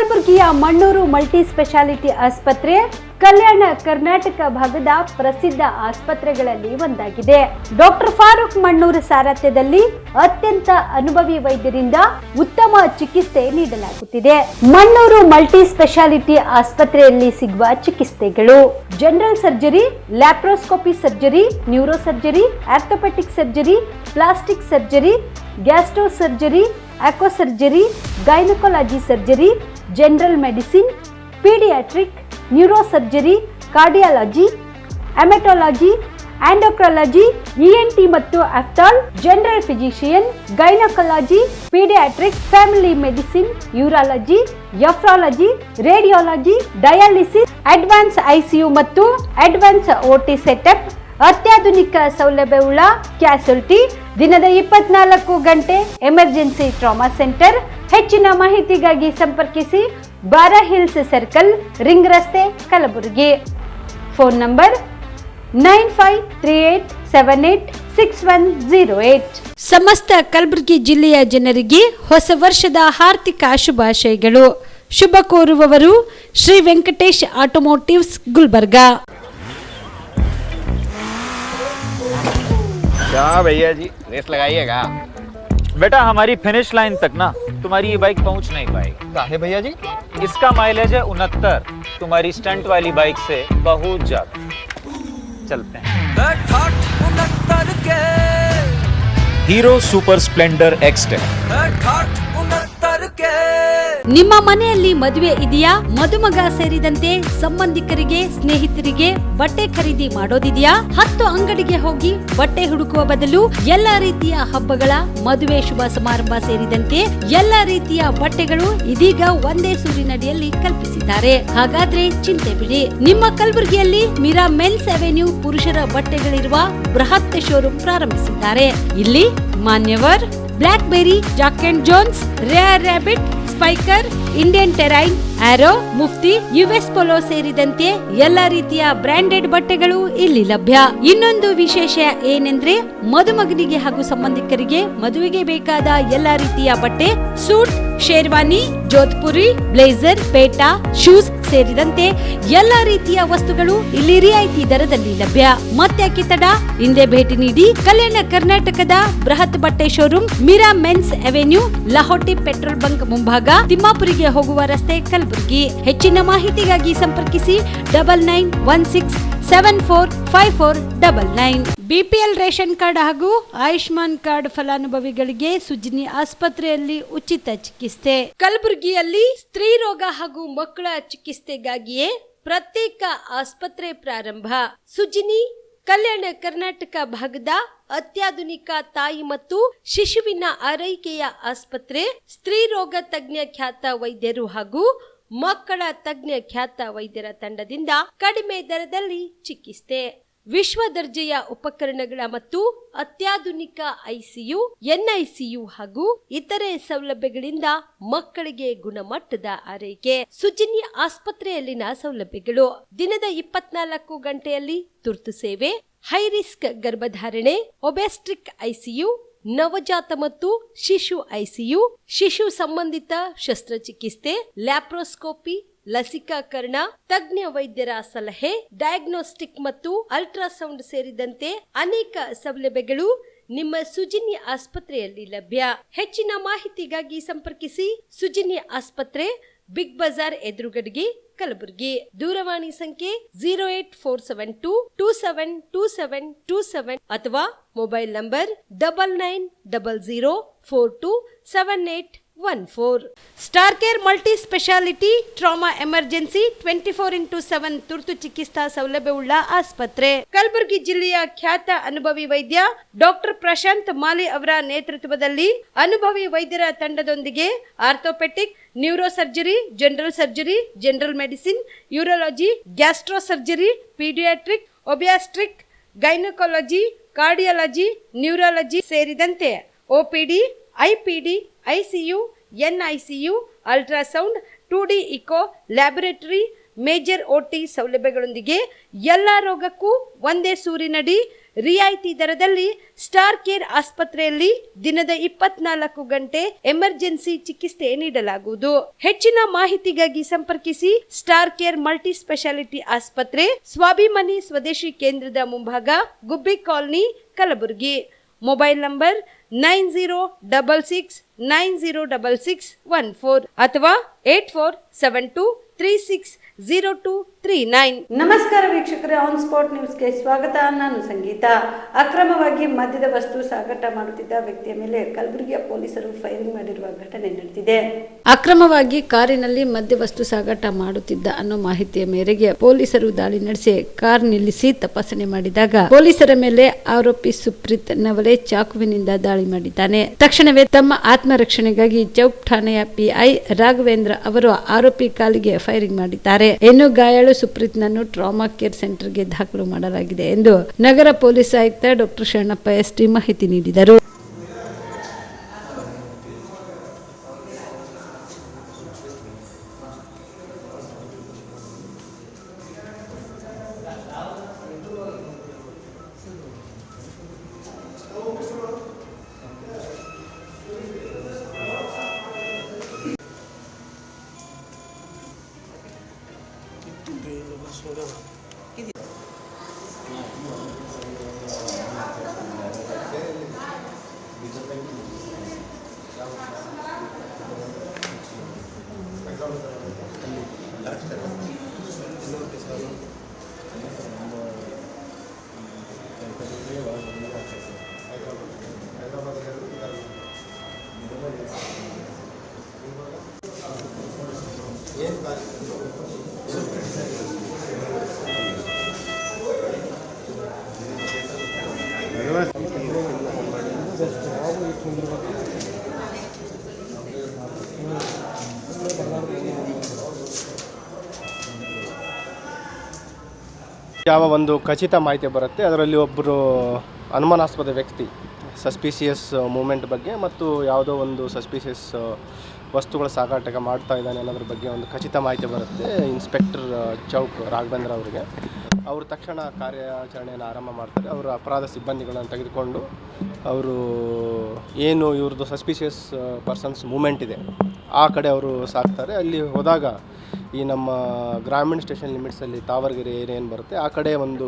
ಕಲಬುರಗಿಯ Mannur multi speciality ಆಸ್ಪತ್ರೆ ಕಲ್ಯಾಣ ಕರ್ನಾಟಕ ಭಾಗದ ಪ್ರಸಿದ್ಧ ಆಸ್ಪತ್ರೆಗಳಲ್ಲಿ ಒಂದಾಗಿದೆ. ಡಾಕ್ಟರ್ ಫಾರೂಕ್ ಮಣ್ಣೂರು ಸಾರಥ್ಯದಲ್ಲಿ ಅತ್ಯಂತ ಅನುಭವಿ ವೈದ್ಯರಿಂದ ಉತ್ತಮ ಚಿಕಿತ್ಸೆ ನೀಡಲಾಗುತ್ತಿದೆ. ಮಣ್ಣೂರು ಮಲ್ಟಿ ಸ್ಪೆಷಾಲಿಟಿ ಆಸ್ಪತ್ರೆಯಲ್ಲಿ ಸಿಗುವ ಚಿಕಿತ್ಸೆಗಳು: general surgery, laparoscopy surgery, neuro surgery, orthopaedic surgery, plastic surgery, gastro surgery, aqua surgery, gynaecology surgery, general medicine, paediatric, neuro surgery, cardiology, haematology, endocrinology, ENT ಮತ್ತು ophthal, general physician, gynaecology, paediatric, family medicine, urology, nephrology, radiology, dialysis, advance ICU ಮತ್ತು advance OT setup, ಅತ್ಯಾಧುನಿಕ ಸೌಲಭ್ಯವುಳ್ಳ ಕ್ಯಾಸುಲಿಟಿ, ದಿನದ 24 ಗಂಟೆ emergency trauma centre. ಹೆಚ್ಚಿನ ಮಾಹಿತಿಗಾಗಿ ಸಂಪರ್ಕಿಸಿ ಬಾರಾ hills circle, ring ರಸ್ತೆ, ಕಲಬುರಗಿ. Phone number 9538786108. ಸಮಸ್ತ ಕಲಬುರಗಿ ಜಿಲ್ಲೆಯ ಜನರಿಗೆ ಹೊಸ ವರ್ಷದ ಹಾರ್ದಿಕ ಶುಭಾಶಯಗಳು. ಶುಭ ಕೋರುವವರು ಶ್ರೀ ವೆಂಕಟೇಶ್ ಆಟೋಮೋಟಿವ್ಸ್, ಗುಲ್ಬರ್ಗಾ. क्या भैया जी, रेस लगाइएगा? बेटा हमारी फिनिश लाइन तक ना तुम्हारी ये बाइक पहुंच नहीं पाएगी। काहे भैया जी? इसका माइलेज है 69, तुम्हारी स्टंट वाली बाइक से बहुत ज्यादा। चलते हैं। Hero super Splendor XTEC. ನಿಮ್ಮ ಮನೆಯಲ್ಲಿ ಮದುವೆ ಇದೆಯಾ? ಮದುಮಗ ಸೇರಿದಂತೆ ಸಂಬಂಧಿಕರಿಗೆ, ಸ್ನೇಹಿತರಿಗೆ ಬಟ್ಟೆ ಖರೀದಿ ಮಾಡೋದಿದೆಯಾ? 10 ಅಂಗಡಿಗೆ ಹೋಗಿ ಬಟ್ಟೆ ಹುಡುಕುವ ಬದಲು ಎಲ್ಲಾ ರೀತಿಯ ಹಬ್ಬಗಳ, ಮದುವೆ, ಶುಭ ಸಮಾರಂಭ ಸೇರಿದಂತೆ ಎಲ್ಲಾ ರೀತಿಯ ಬಟ್ಟೆಗಳು ಇದೀಗ ಒಂದೇ ಸೂರಿನಡಿಯಲ್ಲಿ ಕಲ್ಪಿಸಿದ್ದಾರೆ. ಹಾಗಾದ್ರೆ ಚಿಂತೆ ಬಿಡಿ. ನಿಮ್ಮ ಕಲಬುರಗಿಯಲ್ಲಿ ಮೀರಾ ಮೆನ್ಸ್ ಅವೆನ್ಯೂ ಪುರುಷರ ಬಟ್ಟೆಗಳಿರುವ ಬೃಹತ್ ಶೋರೂಮ್ ಪ್ರಾರಂಭಿಸಿದ್ದಾರೆ. ಇಲ್ಲಿ Manyavar, Blackberry, Jack and Jones, Rare Rabbit, Spykar, Indian Terrain, Arrow, Mufti, US Polo ಸೇರಿದಂತೆ ಎಲ್ಲಾ ರೀತಿಯ ಬ್ರಾಂಡೆಡ್ ಬಟ್ಟೆಗಳು ಇಲ್ಲಿ ಲಭ್ಯ. ಇನ್ನೊಂದು ವಿಶೇಷ ಏನೆಂದ್ರೆ, ಮದುಮಗನಿಗೆ ಹಾಗೂ ಸಂಬಂಧಿಕರಿಗೆ ಮದುವೆಗೆ ಬೇಕಾದ ಎಲ್ಲಾ ರೀತಿಯ ಬಟ್ಟೆ, ಸೂಟ್, ಶೇರ್ವಾನಿ, ಜೋಧ್ಪುರಿ, ಬ್ಲೇಸರ್, ಪೇಟಾ, ಶೂಸ್ ಸೇರಿದಂತೆ ಎಲ್ಲಾ ರೀತಿಯ ವಸ್ತುಗಳು ಇಲ್ಲಿ ರಿಯಾಯಿತಿ ದರದಲ್ಲಿ ಲಭ್ಯ. ಮತ್ತ್ಯಾಕೆ ತಡ? ಹಿಂದೆ ಭೇಟಿ ನೀಡಿ. ಕಲ್ಯಾಣ ಕರ್ನಾಟಕದ ಬೃಹತ್ ಬಟ್ಟೆ showroom, Meera men's avenue, Lahoti petrol bunk ಮುಂಭಾಗ, ತಿಮ್ಮಾಪುರಿಗೆ ಹೋಗುವ ರಸ್ತೆ, ಕಲಬುರಗಿ. ಹೆಚ್ಚಿನ ಮಾಹಿತಿಗಾಗಿ ಸಂಪರ್ಕಿಸಿ 9916745499. ಬಿಪಿಎಲ್ ರೇಷನ್ ಕಾರ್ಡ್ ಹಾಗೂ ಆಯುಷ್ಮಾನ್ ಕಾರ್ಡ್ ಫಲಾನುಭವಿಗಳಿಗೆ ಸುಜ್ನಿ ಆಸ್ಪತ್ರೆಯಲ್ಲಿ ಉಚಿತ ಚಿಕಿತ್ಸೆ. ಕಲಬುರಗಿಯಲ್ಲಿ ಸ್ತ್ರೀ ರೋಗ ಹಾಗೂ ಮಕ್ಕಳ ಚಿಕಿತ್ಸೆಗಾಗಿಯೇ ಪ್ರತ್ಯೇಕ ಆಸ್ಪತ್ರೆ ಪ್ರಾರಂಭ. ಸುಜ್ನಿ ಕಲ್ಯಾಣ ಕರ್ನಾಟಕ ಭಾಗದ ಅತ್ಯಾಧುನಿಕ ತಾಯಿ ಮತ್ತು ಶಿಶುವಿನ ಆರೈಕೆಯ ಆಸ್ಪತ್ರೆ. ಸ್ತ್ರೀ ರೋಗ ತಜ್ಞ ಖ್ಯಾತ ವೈದ್ಯರು ಹಾಗೂ ಮಕ್ಕಳ ತಜ್ಞ ಖ್ಯಾತ ವೈದ್ಯರ ತಂಡದಿಂದ ಕಡಿಮೆ ದರದಲ್ಲಿ ಚಿಕಿತ್ಸೆ, ವಿಶ್ವ ದರ್ಜೆಯ ಉಪಕರಣಗಳ ಮತ್ತು ಅತ್ಯಾಧುನಿಕ ಐಸಿಯು, ಎನ್ಐಸಿಯು ಹಾಗೂ ಇತರೆ ಸೌಲಭ್ಯಗಳಿಂದ ಮಕ್ಕಳಿಗೆ ಗುಣಮಟ್ಟದ ಆರೈಕೆ. ಸುಜ್ನಿ ಆಸ್ಪತ್ರೆಯಲ್ಲಿನ ಸೌಲಭ್ಯಗಳು: ದಿನದ 24 ಗಂಟೆಯಲ್ಲಿ ತುರ್ತು ಸೇವೆ, ಹೈ ರಿಸ್ಕ್ ಗರ್ಭಧಾರಣೆ, ಒಬೆಸ್ಟ್ರಿಕ್ ಐಸಿಯು, ನವಜಾತ ಮತ್ತು ಶಿಶು ಐಸಿಯು, ಶಿಶು ಸಂಬಂಧಿತ ಶಸ್ತ್ರಚಿಕಿತ್ಸೆ, ಲ್ಯಾಪ್ರೋಸ್ಕೋಪಿ, ಲಸಿಕಾಕರಣ, ತಜ್ಞ ವೈದ್ಯರ ಸಲಹೆ, ಡಯಾಗ್ನೋಸ್ಟಿಕ್ ಮತ್ತು ಅಲ್ಟ್ರಾಸೌಂಡ್ ಸೇರಿದಂತೆ ಅನೇಕ ಸೌಲಭ್ಯಗಳು ನಿಮ್ಮ ಸುಜ್ನಿ ಆಸ್ಪತ್ರೆಯಲ್ಲಿ ಲಭ್ಯ. ಹೆಚ್ಚಿನ ಮಾಹಿತಿಗಾಗಿ ಸಂಪರ್ಕಿಸಿ ಸುಜ್ನಿ ಆಸ್ಪತ್ರೆ, ಬಿಗ್ ಬಜಾರ್ ಎದುರುಗಡೆಗೆ, ಕಲಬುರಗಿ. ದೂರವಾಣಿ ಸಂಖ್ಯೆ 08472272727 ಅಥವಾ mobile number 9900427814. Star care multi speciality trauma emergency 24x7 ತುರ್ತು ಚಿಕಿತ್ಸಾ ಸೌಲಭ್ಯವುಳ್ಳ ಆಸ್ಪತ್ರೆ. ಕಲಬುರಗಿ ಜಿಲ್ಲೆಯ ಖ್ಯಾತ ಅನುಭವಿ ವೈದ್ಯ ಡಾಕ್ಟರ್ ಪ್ರಶಾಂತ್ ಮಾಲಿ ಅವರ ನೇತೃತ್ವದಲ್ಲಿ ಅನುಭವಿ ವೈದ್ಯರ ತಂಡದೊಂದಿಗೆ orthopaedic, neuro surgery, general surgery, general medicine, urology, gastro surgery, paediatric, obstetric, gynaecology, cardiology, neurology ಸೇರಿದಂತೆ OPD, IPD, ICU, NICU, ultrasound, 2D echo, laboratory, major OT ಸೌಲಭ್ಯಗಳೊಂದಿಗೆ ಎಲ್ಲ ರೋಗಕ್ಕೂ ಒಂದೇ ಸೂರಿನಡಿ ರಿಯಾಯಿತಿ ದರದಲ್ಲಿ ಸ್ಟಾರ್ ಕೇರ್ ಆಸ್ಪತ್ರೆಯಲ್ಲಿ ದಿನದ 24 ಗಂಟೆ ಎಮರ್ಜೆನ್ಸಿ ಚಿಕಿತ್ಸೆ ನೀಡಲಾಗುವುದು. ಹೆಚ್ಚಿನ ಮಾಹಿತಿಗಾಗಿ ಸಂಪರ್ಕಿಸಿ ಸ್ಟಾರ್ ಕೇರ್ ಮಲ್ಟಿ ಸ್ಪೆಷಾಲಿಟಿ ಆಸ್ಪತ್ರೆ, ಸ್ವಾಭಿಮಾನಿ ಸ್ವದೇಶಿ ಕೇಂದ್ರದ ಮುಂಭಾಗ, ಗುಬ್ಬಿ ಕಾಲನಿ, ಕಲಬುರಗಿ. ಮೊಬೈಲ್ ನಂಬರ್ 9066906614 ಅಥವಾ 8472360239. ನಮಸ್ಕಾರ ವೀಕ್ಷಕರೇ, ಆನ್ ಸ್ಪಾಟ್ ನ್ಯೂಸ್ಗೆ ಸ್ವಾಗತ. ನಾನು ಸಂಗೀತ. ಅಕ್ರಮವಾಗಿ ಮದ್ಯದ ವಸ್ತು ಸಾಗಾಟ ಮಾಡುತ್ತಿದ್ದ ವ್ಯಕ್ತಿಯ ಮೇಲೆ ಕಲಬುರಗಿಯ ಪೊಲೀಸರು ಫೈರಿಂಗ್ ಮಾಡಿರುವ ಘಟನೆ ನಡೆದಿದೆ. ಅಕ್ರಮವಾಗಿ ಕಾರಿನಲ್ಲಿ ಮದ್ಯ ವಸ್ತು ಸಾಗಾಟ ಮಾಡುತ್ತಿದ್ದ ಅನ್ನೋ ಮಾಹಿತಿಯ ಮೇರೆಗೆ ಪೊಲೀಸರು ದಾಳಿ ನಡೆಸಿ ಕಾರ್ ನಿಲ್ಲಿಸಿ ತಪಾಸಣೆ ಮಾಡಿದಾಗ ಪೊಲೀಸರ ಮೇಲೆ ಆರೋಪಿ ಸುಪ್ರೀತ್ ನವಲೆ ಚಾಕುವಿನಿಂದ ದಾಳಿ ಮಾಡಿದ್ದಾನೆ. ತಕ್ಷಣವೇ ತಮ್ಮ ಆತ್ಮರಕ್ಷಣೆಗಾಗಿ ಚೌಕ್ ಠಾಣೆಯ PI ರಾಘವೇಂದ್ರ ಅವರು ಆರೋಪಿ ಕಾಲಿಗೆ ಫೈರಿಂಗ್ ಮಾಡಿದ್ದಾರೆ. ಇನ್ನು ಗಾಯಾಳು ಸುಪ್ರೀತ್ನನ್ನು ಟ್ರಾಮಾ ಕೇರ್ ಸೆಂಟರ್ಗೆ ದಾಖಲು ಮಾಡಲಾಗಿದೆ ಎಂದು ನಗರ ಪೊಲೀಸ್ ಆಯುಕ್ತ ಡಾಕ್ಟರ್ ಶರಣಪ್ಪ ST ಮಾಹಿತಿ ನೀಡಿದರು. ಯಾವ ಒಂದು ಖಚಿತ ಮಾಹಿತಿ ಬರುತ್ತೆ, ಅದರಲ್ಲಿ ಒಬ್ಬರು ಅನುಮಾನಾಸ್ಪದ ವ್ಯಕ್ತಿ ಸಸ್ಪಿಷಿಯಸ್ ಮೂಮೆಂಟ್ ಬಗ್ಗೆ ಮತ್ತು ಯಾವುದೋ ಒಂದು ಸಸ್ಪಿಷಿಯಸ್ ವಸ್ತುಗಳ ಸಾಗಾಟ ಮಾಡ್ತಾ ಇದ್ದಾನೆ ಅನ್ನೋದ್ರ ಬಗ್ಗೆ ಒಂದು ಖಚಿತ ಮಾಹಿತಿ ಬರುತ್ತೆ ಇನ್ಸ್ಪೆಕ್ಟರ್ ಚೌಕ್ ರಾಘವೇಂದ್ರ ಅವರಿಗೆ. ಅವರು ತಕ್ಷಣ ಕಾರ್ಯಾಚರಣೆಯನ್ನು ಆರಂಭ ಮಾಡ್ತಾರೆ. ಅವರು ಅಪರಾಧ ಸಿಬ್ಬಂದಿಗಳನ್ನು ತೆಗೆದುಕೊಂಡು ಅವರು ಏನು ಇವ್ರದ್ದು ಸಸ್ಪಿಷಿಯಸ್ ಪರ್ಸನ್ಸ್ ಮೂಮೆಂಟ್ ಇದೆ ಆ ಕಡೆ ಅವರು ಸಾಕ್ತಾರೆ. ಅಲ್ಲಿ ಹೋದಾಗ ಈ ನಮ್ಮ ಗ್ರಾಮೀಣ ಸ್ಟೇಷನ್ ಲಿಮಿಟ್ಸಲ್ಲಿ ತಾವರ್ಗೆರೆ ಏನೇನು ಬರುತ್ತೆ ಆ ಕಡೆ ಒಂದು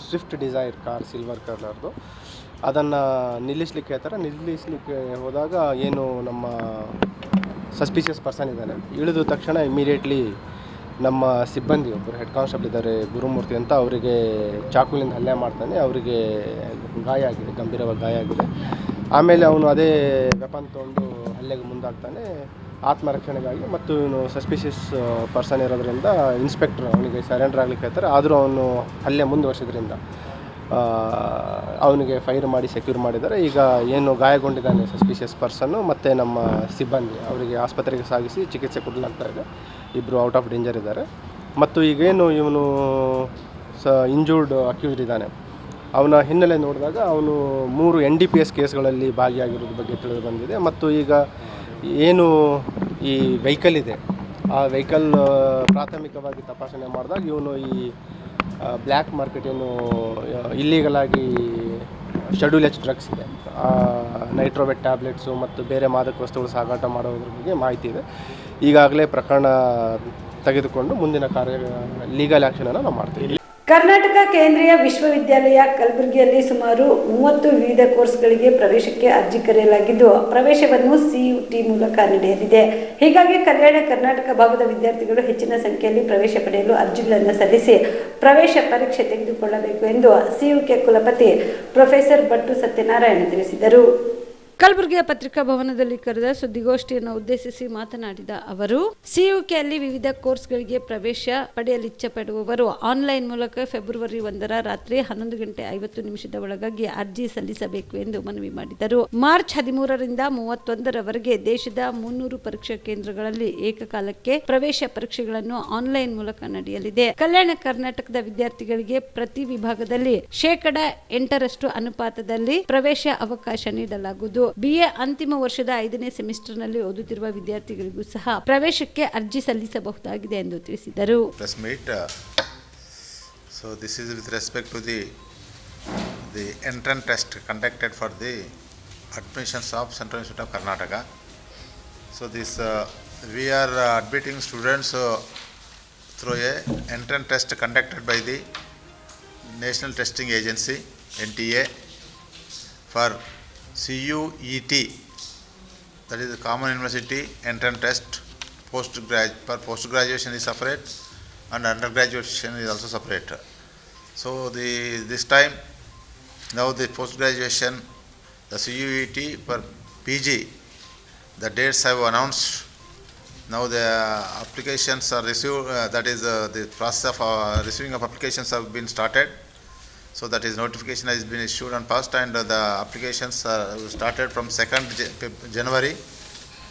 ಸ್ವಿಫ್ಟ್ ಡಿಸೈರ್ ಕಾರ್ ಸಿಲ್ವರ್ ಕಲರ್ದು ಅದನ್ನು ನಿಲ್ಲಿಸಲಿಕ್ಕೆ ಹೋದಾಗ ಏನು ನಮ್ಮ ಸಸ್ಪಿಷಿಯಸ್ ಪರ್ಸನ್ ಇದ್ದಾನೆ ಇಳಿದ ತಕ್ಷಣ ಇಮಿಡಿಯೇಟ್ಲಿ ನಮ್ಮ ಸಿಬ್ಬಂದಿ ಒಬ್ಬರು ಹೆಡ್ ಕಾನ್ಸ್ಟೇಬಲ್ ಇದ್ದಾರೆ ಗುರುಮೂರ್ತಿ ಅಂತ, ಅವರಿಗೆ ಚಾಕುವಿನಿಂದ ಹಲ್ಲೆ ಮಾಡ್ತಾನೆ. ಅವರಿಗೆ ಗಾಯ ಆಗಿದೆ, ಗಂಭೀರವಾಗಿ ಗಾಯ ಆಗಿದೆ. ಆಮೇಲೆ ಅವನು ಅದೇ ವೆಪನ್ ತೊಗೊಂಡು ಹಲ್ಲೆಗೆ ಮುಂದಾಗ್ತಾನೆ ಆತ್ಮರಕ್ಷಣೆಗಾಗಿ. ಮತ್ತು ಇವನು ಸಸ್ಪಿಷಿಯಸ್ ಪರ್ಸನ್ ಇರೋದ್ರಿಂದ ಇನ್ಸ್ಪೆಕ್ಟರ್ ಅವನಿಗೆ ಸರೆಂಡರ್ ಆಗಲಿಕ್ಕೆ ಹೇಳ್ತಾರೆ. ಆದರೂ ಅವನು ಹಲ್ಲೆ ಮುಂದುವರಿಸಿದ್ರಿಂದ ಅವನಿಗೆ ಫೈರ್ ಮಾಡಿ ಸೆಕ್ಯೂರ್ ಮಾಡಿದ್ದಾರೆ. ಈಗ ಏನು ಗಾಯಗೊಂಡಿದ್ದಾನೆ ಸಸ್ಪಿಷಿಯಸ್ ಪರ್ಸನ್ನು ಮತ್ತು ನಮ್ಮ ಸಿಬ್ಬಂದಿ ಅವರಿಗೆ ಆಸ್ಪತ್ರೆಗೆ ಸಾಗಿಸಿ ಚಿಕಿತ್ಸೆ ಕೊಡಲಾಗ್ತಾ ಇದೆ. ಇಬ್ಬರು ಔಟ್ ಆಫ್ ಡೇಂಜರ್ ಇದ್ದಾರೆ. ಮತ್ತು ಈಗೇನು ಇವನು ಇಂಜೂರ್ಡ್ ಅಕ್ಯೂಸ್ಡ್ ಇದ್ದಾನೆ, ಅವನ ಹಿನ್ನೆಲೆ ನೋಡಿದಾಗ ಅವನು 3 NDPS ಕೇಸ್ಗಳಲ್ಲಿ ಭಾಗಿಯಾಗಿರೋದ್ರ ಬಗ್ಗೆ ತಿಳಿದು ಬಂದಿದೆ. ಮತ್ತು ಈಗ ಏನು ಈ ವೆಹಿಕಲ್ ಇದೆ ಆ ವೆಹಿಕಲ್ ಪ್ರಾಥಮಿಕವಾಗಿ ತಪಾಸಣೆ ಮಾಡಿದಾಗ ಇವನು ಈ ಬ್ಲ್ಯಾಕ್ ಮಾರ್ಕೆಟ್ ಏನು ಇಲ್ಲೀಗಲಾಗಿ ಶೆಡ್ಯೂಲ್ H ಡ್ರಗ್ಸ್ ಇದೆ, ನೈಟ್ರೋವೆಟ್ ಟ್ಯಾಬ್ಲೆಟ್ಸು ಮತ್ತು ಬೇರೆ ಮಾದಕ ವಸ್ತುಗಳು ಸಾಗಾಟ ಮಾಡೋದ್ರ ಬಗ್ಗೆ ಮಾಹಿತಿ ಇದೆ. ಈಗಾಗಲೇ ಪ್ರಕರಣ ತೆಗೆದುಕೊಂಡು ಮುಂದಿನ ಲೀಗಲ್ ಆ್ಯಕ್ಷನನ್ನು ನಾವು ಮಾಡ್ತೀವಿ. ಕರ್ನಾಟಕ ಕೇಂದ್ರೀಯ ವಿಶ್ವವಿದ್ಯಾಲಯ ಕಲಬುರಗಿಯಲ್ಲಿ ಸುಮಾರು 30 ವಿವಿಧ ಕೋರ್ಸ್ಗಳಿಗೆ ಪ್ರವೇಶಕ್ಕೆ ಅರ್ಜಿ ಕರೆಯಲಾಗಿದ್ದು ಪ್ರವೇಶವನ್ನು CUT ಮೂಲಕ ನಡೆಯಲಿದೆ. ಹೀಗಾಗಿ ಕಲ್ಯಾಣ ಕರ್ನಾಟಕ ಭಾಗದ ವಿದ್ಯಾರ್ಥಿಗಳು ಹೆಚ್ಚಿನ ಸಂಖ್ಯೆಯಲ್ಲಿ ಪ್ರವೇಶ ಪಡೆಯಲು ಅರ್ಜಿಗಳನ್ನು ಸಲ್ಲಿಸಿ ಪ್ರವೇಶ ಪರೀಕ್ಷೆ ತೆಗೆದುಕೊಳ್ಳಬೇಕು ಎಂದು CUK ಕುಲಪತಿ ಪ್ರೊಫೆಸರ್ ಭಟ್ಟು ಸತ್ಯನಾರಾಯಣ ತಿಳಿಸಿದರು. ಕಲಬುರಗಿಯ ಪತ್ರಿಕಾ ಭವನದಲ್ಲಿ ಕರೆದ ಸುದ್ದಿಗೋಷ್ಠಿಯನ್ನು ಉದ್ದೇಶಿಸಿ ಮಾತನಾಡಿದ ಅವರು, CUKಯಲ್ಲಿ ವಿವಿಧ ಕೋರ್ಸ್ಗಳಿಗೆ ಪ್ರವೇಶ ಪಡೆಯಲು ಇಚ್ಛೆ ಪಡುವವರು ಆನ್ಲೈನ್ ಮೂಲಕ ಫೆಬ್ರವರಿ 1 ರಾತ್ರಿ 11:50 ಒಳಗಾಗಿ ಅರ್ಜಿ ಸಲ್ಲಿಸಬೇಕು ಎಂದು ಮನವಿ ಮಾಡಿದರು. ಮಾರ್ಚ್ 13ರಿಂದ 31ರವರೆಗೆ ದೇಶದ 300 ಪರೀಕ್ಷಾ ಕೇಂದ್ರಗಳಲ್ಲಿ ಏಕಕಾಲಕ್ಕೆ ಪ್ರವೇಶ ಪರೀಕ್ಷೆಗಳನ್ನು ಆನ್ಲೈನ್ ಮೂಲಕ ನಡೆಯಲಿದೆ. ಕಲ್ಯಾಣ ಕರ್ನಾಟಕದ ವಿದ್ಯಾರ್ಥಿಗಳಿಗೆ ಪ್ರತಿ ವಿಭಾಗದಲ್ಲಿ 8% ಅನುಪಾತದಲ್ಲಿ ಪ್ರವೇಶ ಅವಕಾಶ ನೀಡಲಾಗುವುದು. BA ಅಂತಿಮ ವರ್ಷದ 5ನೇ ಸೆಮಿಸ್ಟರ್ನಲ್ಲಿ ಓದುತ್ತಿರುವ ವಿದ್ಯಾರ್ಥಿಗಳಿಗೂ ಸಹ ಪ್ರವೇಶಕ್ಕೆ ಅರ್ಜಿ ಸಲ್ಲಿಸಬಹುದಾಗಿದೆ ಎಂದು ತಿಳಿಸಿದರು. So this is with respect to the the entrance test conducted for the admissions of Central Institute of Karnataka. So this we are admitting students through a entrance test conducted by the National Testing Agency NTA for CUET, that is the Common University Entrance Test. For post graduation is separate and undergraduation is also separate. So this time now the post graduation, the CUET for PG, the dates have announced. Now the applications are received, that is the process of receiving of applications have been started. So that is notification has been issued on first, and the applications started from 2nd January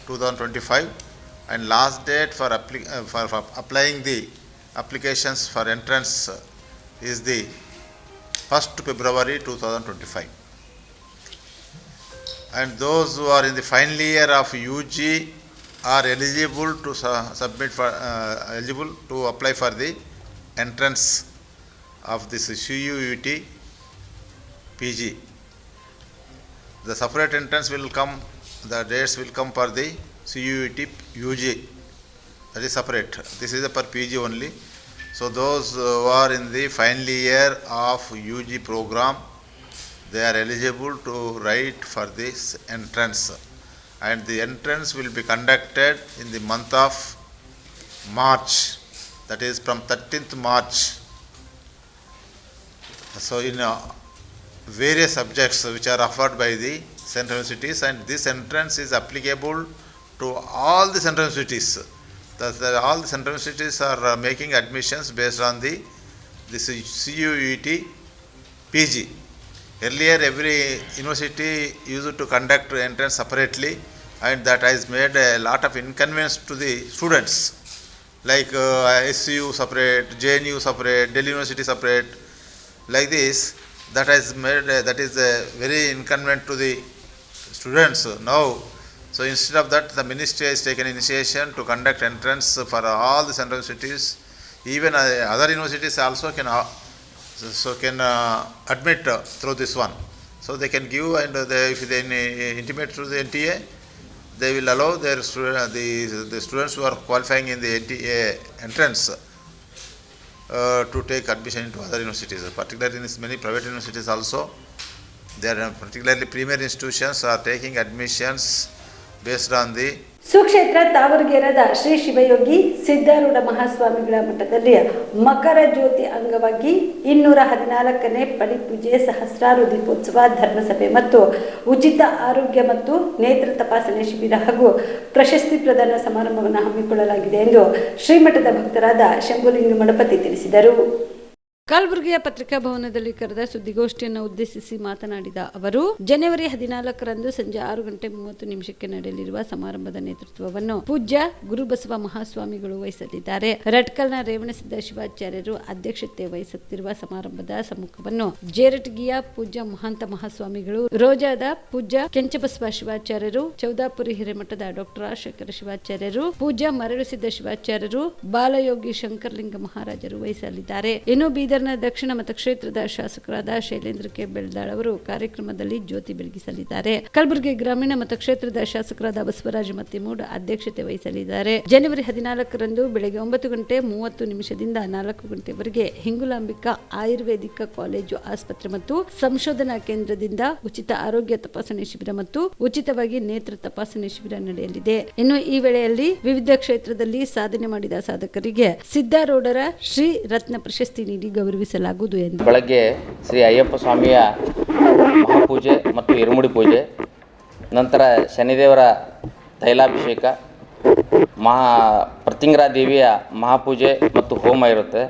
2025, and last date for applying the applications for entrance is the 1st February 2025. And those who are in the final year of UG are eligible to submit for eligible to apply for the entrance of this CUET PG. The separate entrance will come, the dates will come for the CUET UG, that is separate. This is for PG only. So those who are in the final year of UG program, they are eligible to write for this entrance, and the entrance will be conducted in the month of March, that is from 13th March. So in various subjects which are offered by the central universities, and this entrance is applicable to all the central universities. All the central universities are making admissions based on this CUET PG. Earlier every university used to conduct entrance separately, and that has made a lot of inconvenience to the students, like SCU separate, JNU separate, Delhi University separate, like this. That has made that is very inconvenient to the students now. So instead of that, the ministry has taken initiation to conduct entrance for all the central universities. Even other universities also can admit through this one. So they can give, and if they intimate through the NTA, they will allow their the students who are qualifying in the NTA entrance to take admission into other universities. Particularly in many private universities also, they are particularly premier institutions are taking admissions based on the ಸುಕ್ಷೇತ್ರ ತಾವರಗೇರದ ಶ್ರೀ ಶಿವಯೋಗಿ ಸಿದ್ಧಾರೂಢ ಮಹಾಸ್ವಾಮಿಗಳ ಮಠದಲ್ಲಿ ಮಕರ ಜ್ಯೋತಿ ಅಂಗವಾಗಿ 214ನೇ ಪಡಿಪೂಜೆ, ಸಹಸ್ರಾರು ದೀಪೋತ್ಸವ, ಧರ್ಮಸಭೆ ಮತ್ತು ಉಚಿತ ಆರೋಗ್ಯ ಮತ್ತು ನೇತ್ರ ತಪಾಸಣೆ ಶಿಬಿರ ಹಾಗೂ ಪ್ರಶಸ್ತಿ ಪ್ರದಾನ ಸಮಾರಂಭವನ್ನು ಹಮ್ಮಿಕೊಳ್ಳಲಾಗಿದೆ ಎಂದು ಶ್ರೀಮಠದ ಭಕ್ತರಾದ ಶಂಭುಲಿಂಗ ಮಠಪತಿ ತಿಳಿಸಿದರು. ಕಲಬುರಗಿಯ ಪತ್ರಿಕಾ ಭವನದಲ್ಲಿ ಕರೆದ ಸುದ್ದಿಗೋಷ್ಠಿಯನ್ನು ಉದ್ದೇಶಿಸಿ ಮಾತನಾಡಿದ ಅವರು, ಜನವರಿ 14ರಂದು ಸಂಜೆ 6:30 ನಡೆಯಲಿರುವ ಸಮಾರಂಭದ ನೇತೃತ್ವವನ್ನು ಪೂಜ್ಯ ಗುರುಬಸವ ಮಹಾಸ್ವಾಮಿಗಳು ವಹಿಸಲಿದ್ದಾರೆ. ರಟ್ಕಲ್ನ ರೇವಣಸಿದ್ದ ಶಿವಾಚಾರ್ಯರು ಅಧ್ಯಕ್ಷತೆ ವಹಿಸುತ್ತಿರುವ ಸಮಾರಂಭದ ಸಮ್ಮುಖವನ್ನು ಜೇರಟಗಿಯ ಪೂಜ್ಯ ಮಹಾಂತ ಮಹಾಸ್ವಾಮಿಗಳು, ರೋಜಾದ ಪೂಜ್ಯ ಕೆಂಚಬಸವ ಶಿವಾಚಾರ್ಯರು, ಚೌದಾಪುರಿ ಹಿರೇಮಠದ ಡಾಕ್ಟರ್ ಶೇಖರ ಶಿವಾಚಾರ್ಯರು, ಪೂಜ್ಯ ಮರಳುಸಿದ್ದ ಶಿವಾಚಾರ್ಯರು, ಬಾಲಯೋಗಿ ಶಂಕರಲಿಂಗ ಮಹಾರಾಜರು ವಹಿಸಲಿದ್ದಾರೆ. ಇನ್ನು ಬೀದರ್ನ ದಕ್ಷಿಣ ಮತಕ್ಷೇತ್ರದ ಶಾಸಕರಾದ ಶೈಲೇಂದ್ರ ಕೆ ಬೆಳ್ದಾಳ್ ಅವರು ಕಾರ್ಯಕ್ರಮದಲ್ಲಿ ಜ್ಯೋತಿ ಬೆಳಗಿಸಲಿದ್ದಾರೆ. ಕಲಬುರಗಿ ಗ್ರಾಮೀಣ ಮತಕ್ಷೇತ್ರದ ಶಾಸಕರಾದ ಬಸವರಾಜ ಮತ್ತಿಮೂಡ್ ಅಧ್ಯಕ್ಷತೆ ವಹಿಸಲಿದ್ದಾರೆ. ಜನವರಿ 14ರಂದು ಬೆಳಗ್ಗೆ 9:30ದಿಂದ 4 ಗಂಟೆವರೆಗೆ ಹಿಂಗುಲಾಂಬಿಕಾ ಆಯುರ್ವೇದಿಕ ಕಾಲೇಜು ಆಸ್ಪತ್ರೆ ಮತ್ತು ಸಂಶೋಧನಾ ಕೇಂದ್ರದಿಂದ ಉಚಿತ ಆರೋಗ್ಯ ತಪಾಸಣೆ ಶಿಬಿರ ಮತ್ತು ಉಚಿತವಾಗಿ ನೇತ್ರ ತಪಾಸಣೆ ಶಿಬಿರ ನಡೆಯಲಿದೆ. ಇನ್ನು ಈ ವೇಳೆಯಲ್ಲಿ ವಿವಿಧ ಕ್ಷೇತ್ರದಲ್ಲಿ ಸಾಧನೆ ಮಾಡಿದ ಸಾಧಕರಿಗೆ ಸಿದ್ಧಾರೂಢರ ಶ್ರೀ ರತ್ನ ಪ್ರಶಸ್ತಿ ನೀಡಿ ಗೌರವಿಸಲಾಗುವುದು ಎಂದು. ಬೆಳಗ್ಗೆ ಶ್ರೀ ಅಯ್ಯಪ್ಪ ಸ್ವಾಮಿಯ ಮಹಾಪೂಜೆ ಮತ್ತು ಇರುಮುಡಿ ಪೂಜೆ, ನಂತರ ಶನಿದೇವರ ತೈಲಾಭಿಷೇಕ, ಪ್ರತಿಂಗ್ರಾ ದೇವಿಯ ಮಹಾಪೂಜೆ ಮತ್ತು ಹೋಮ ಇರುತ್ತೆ.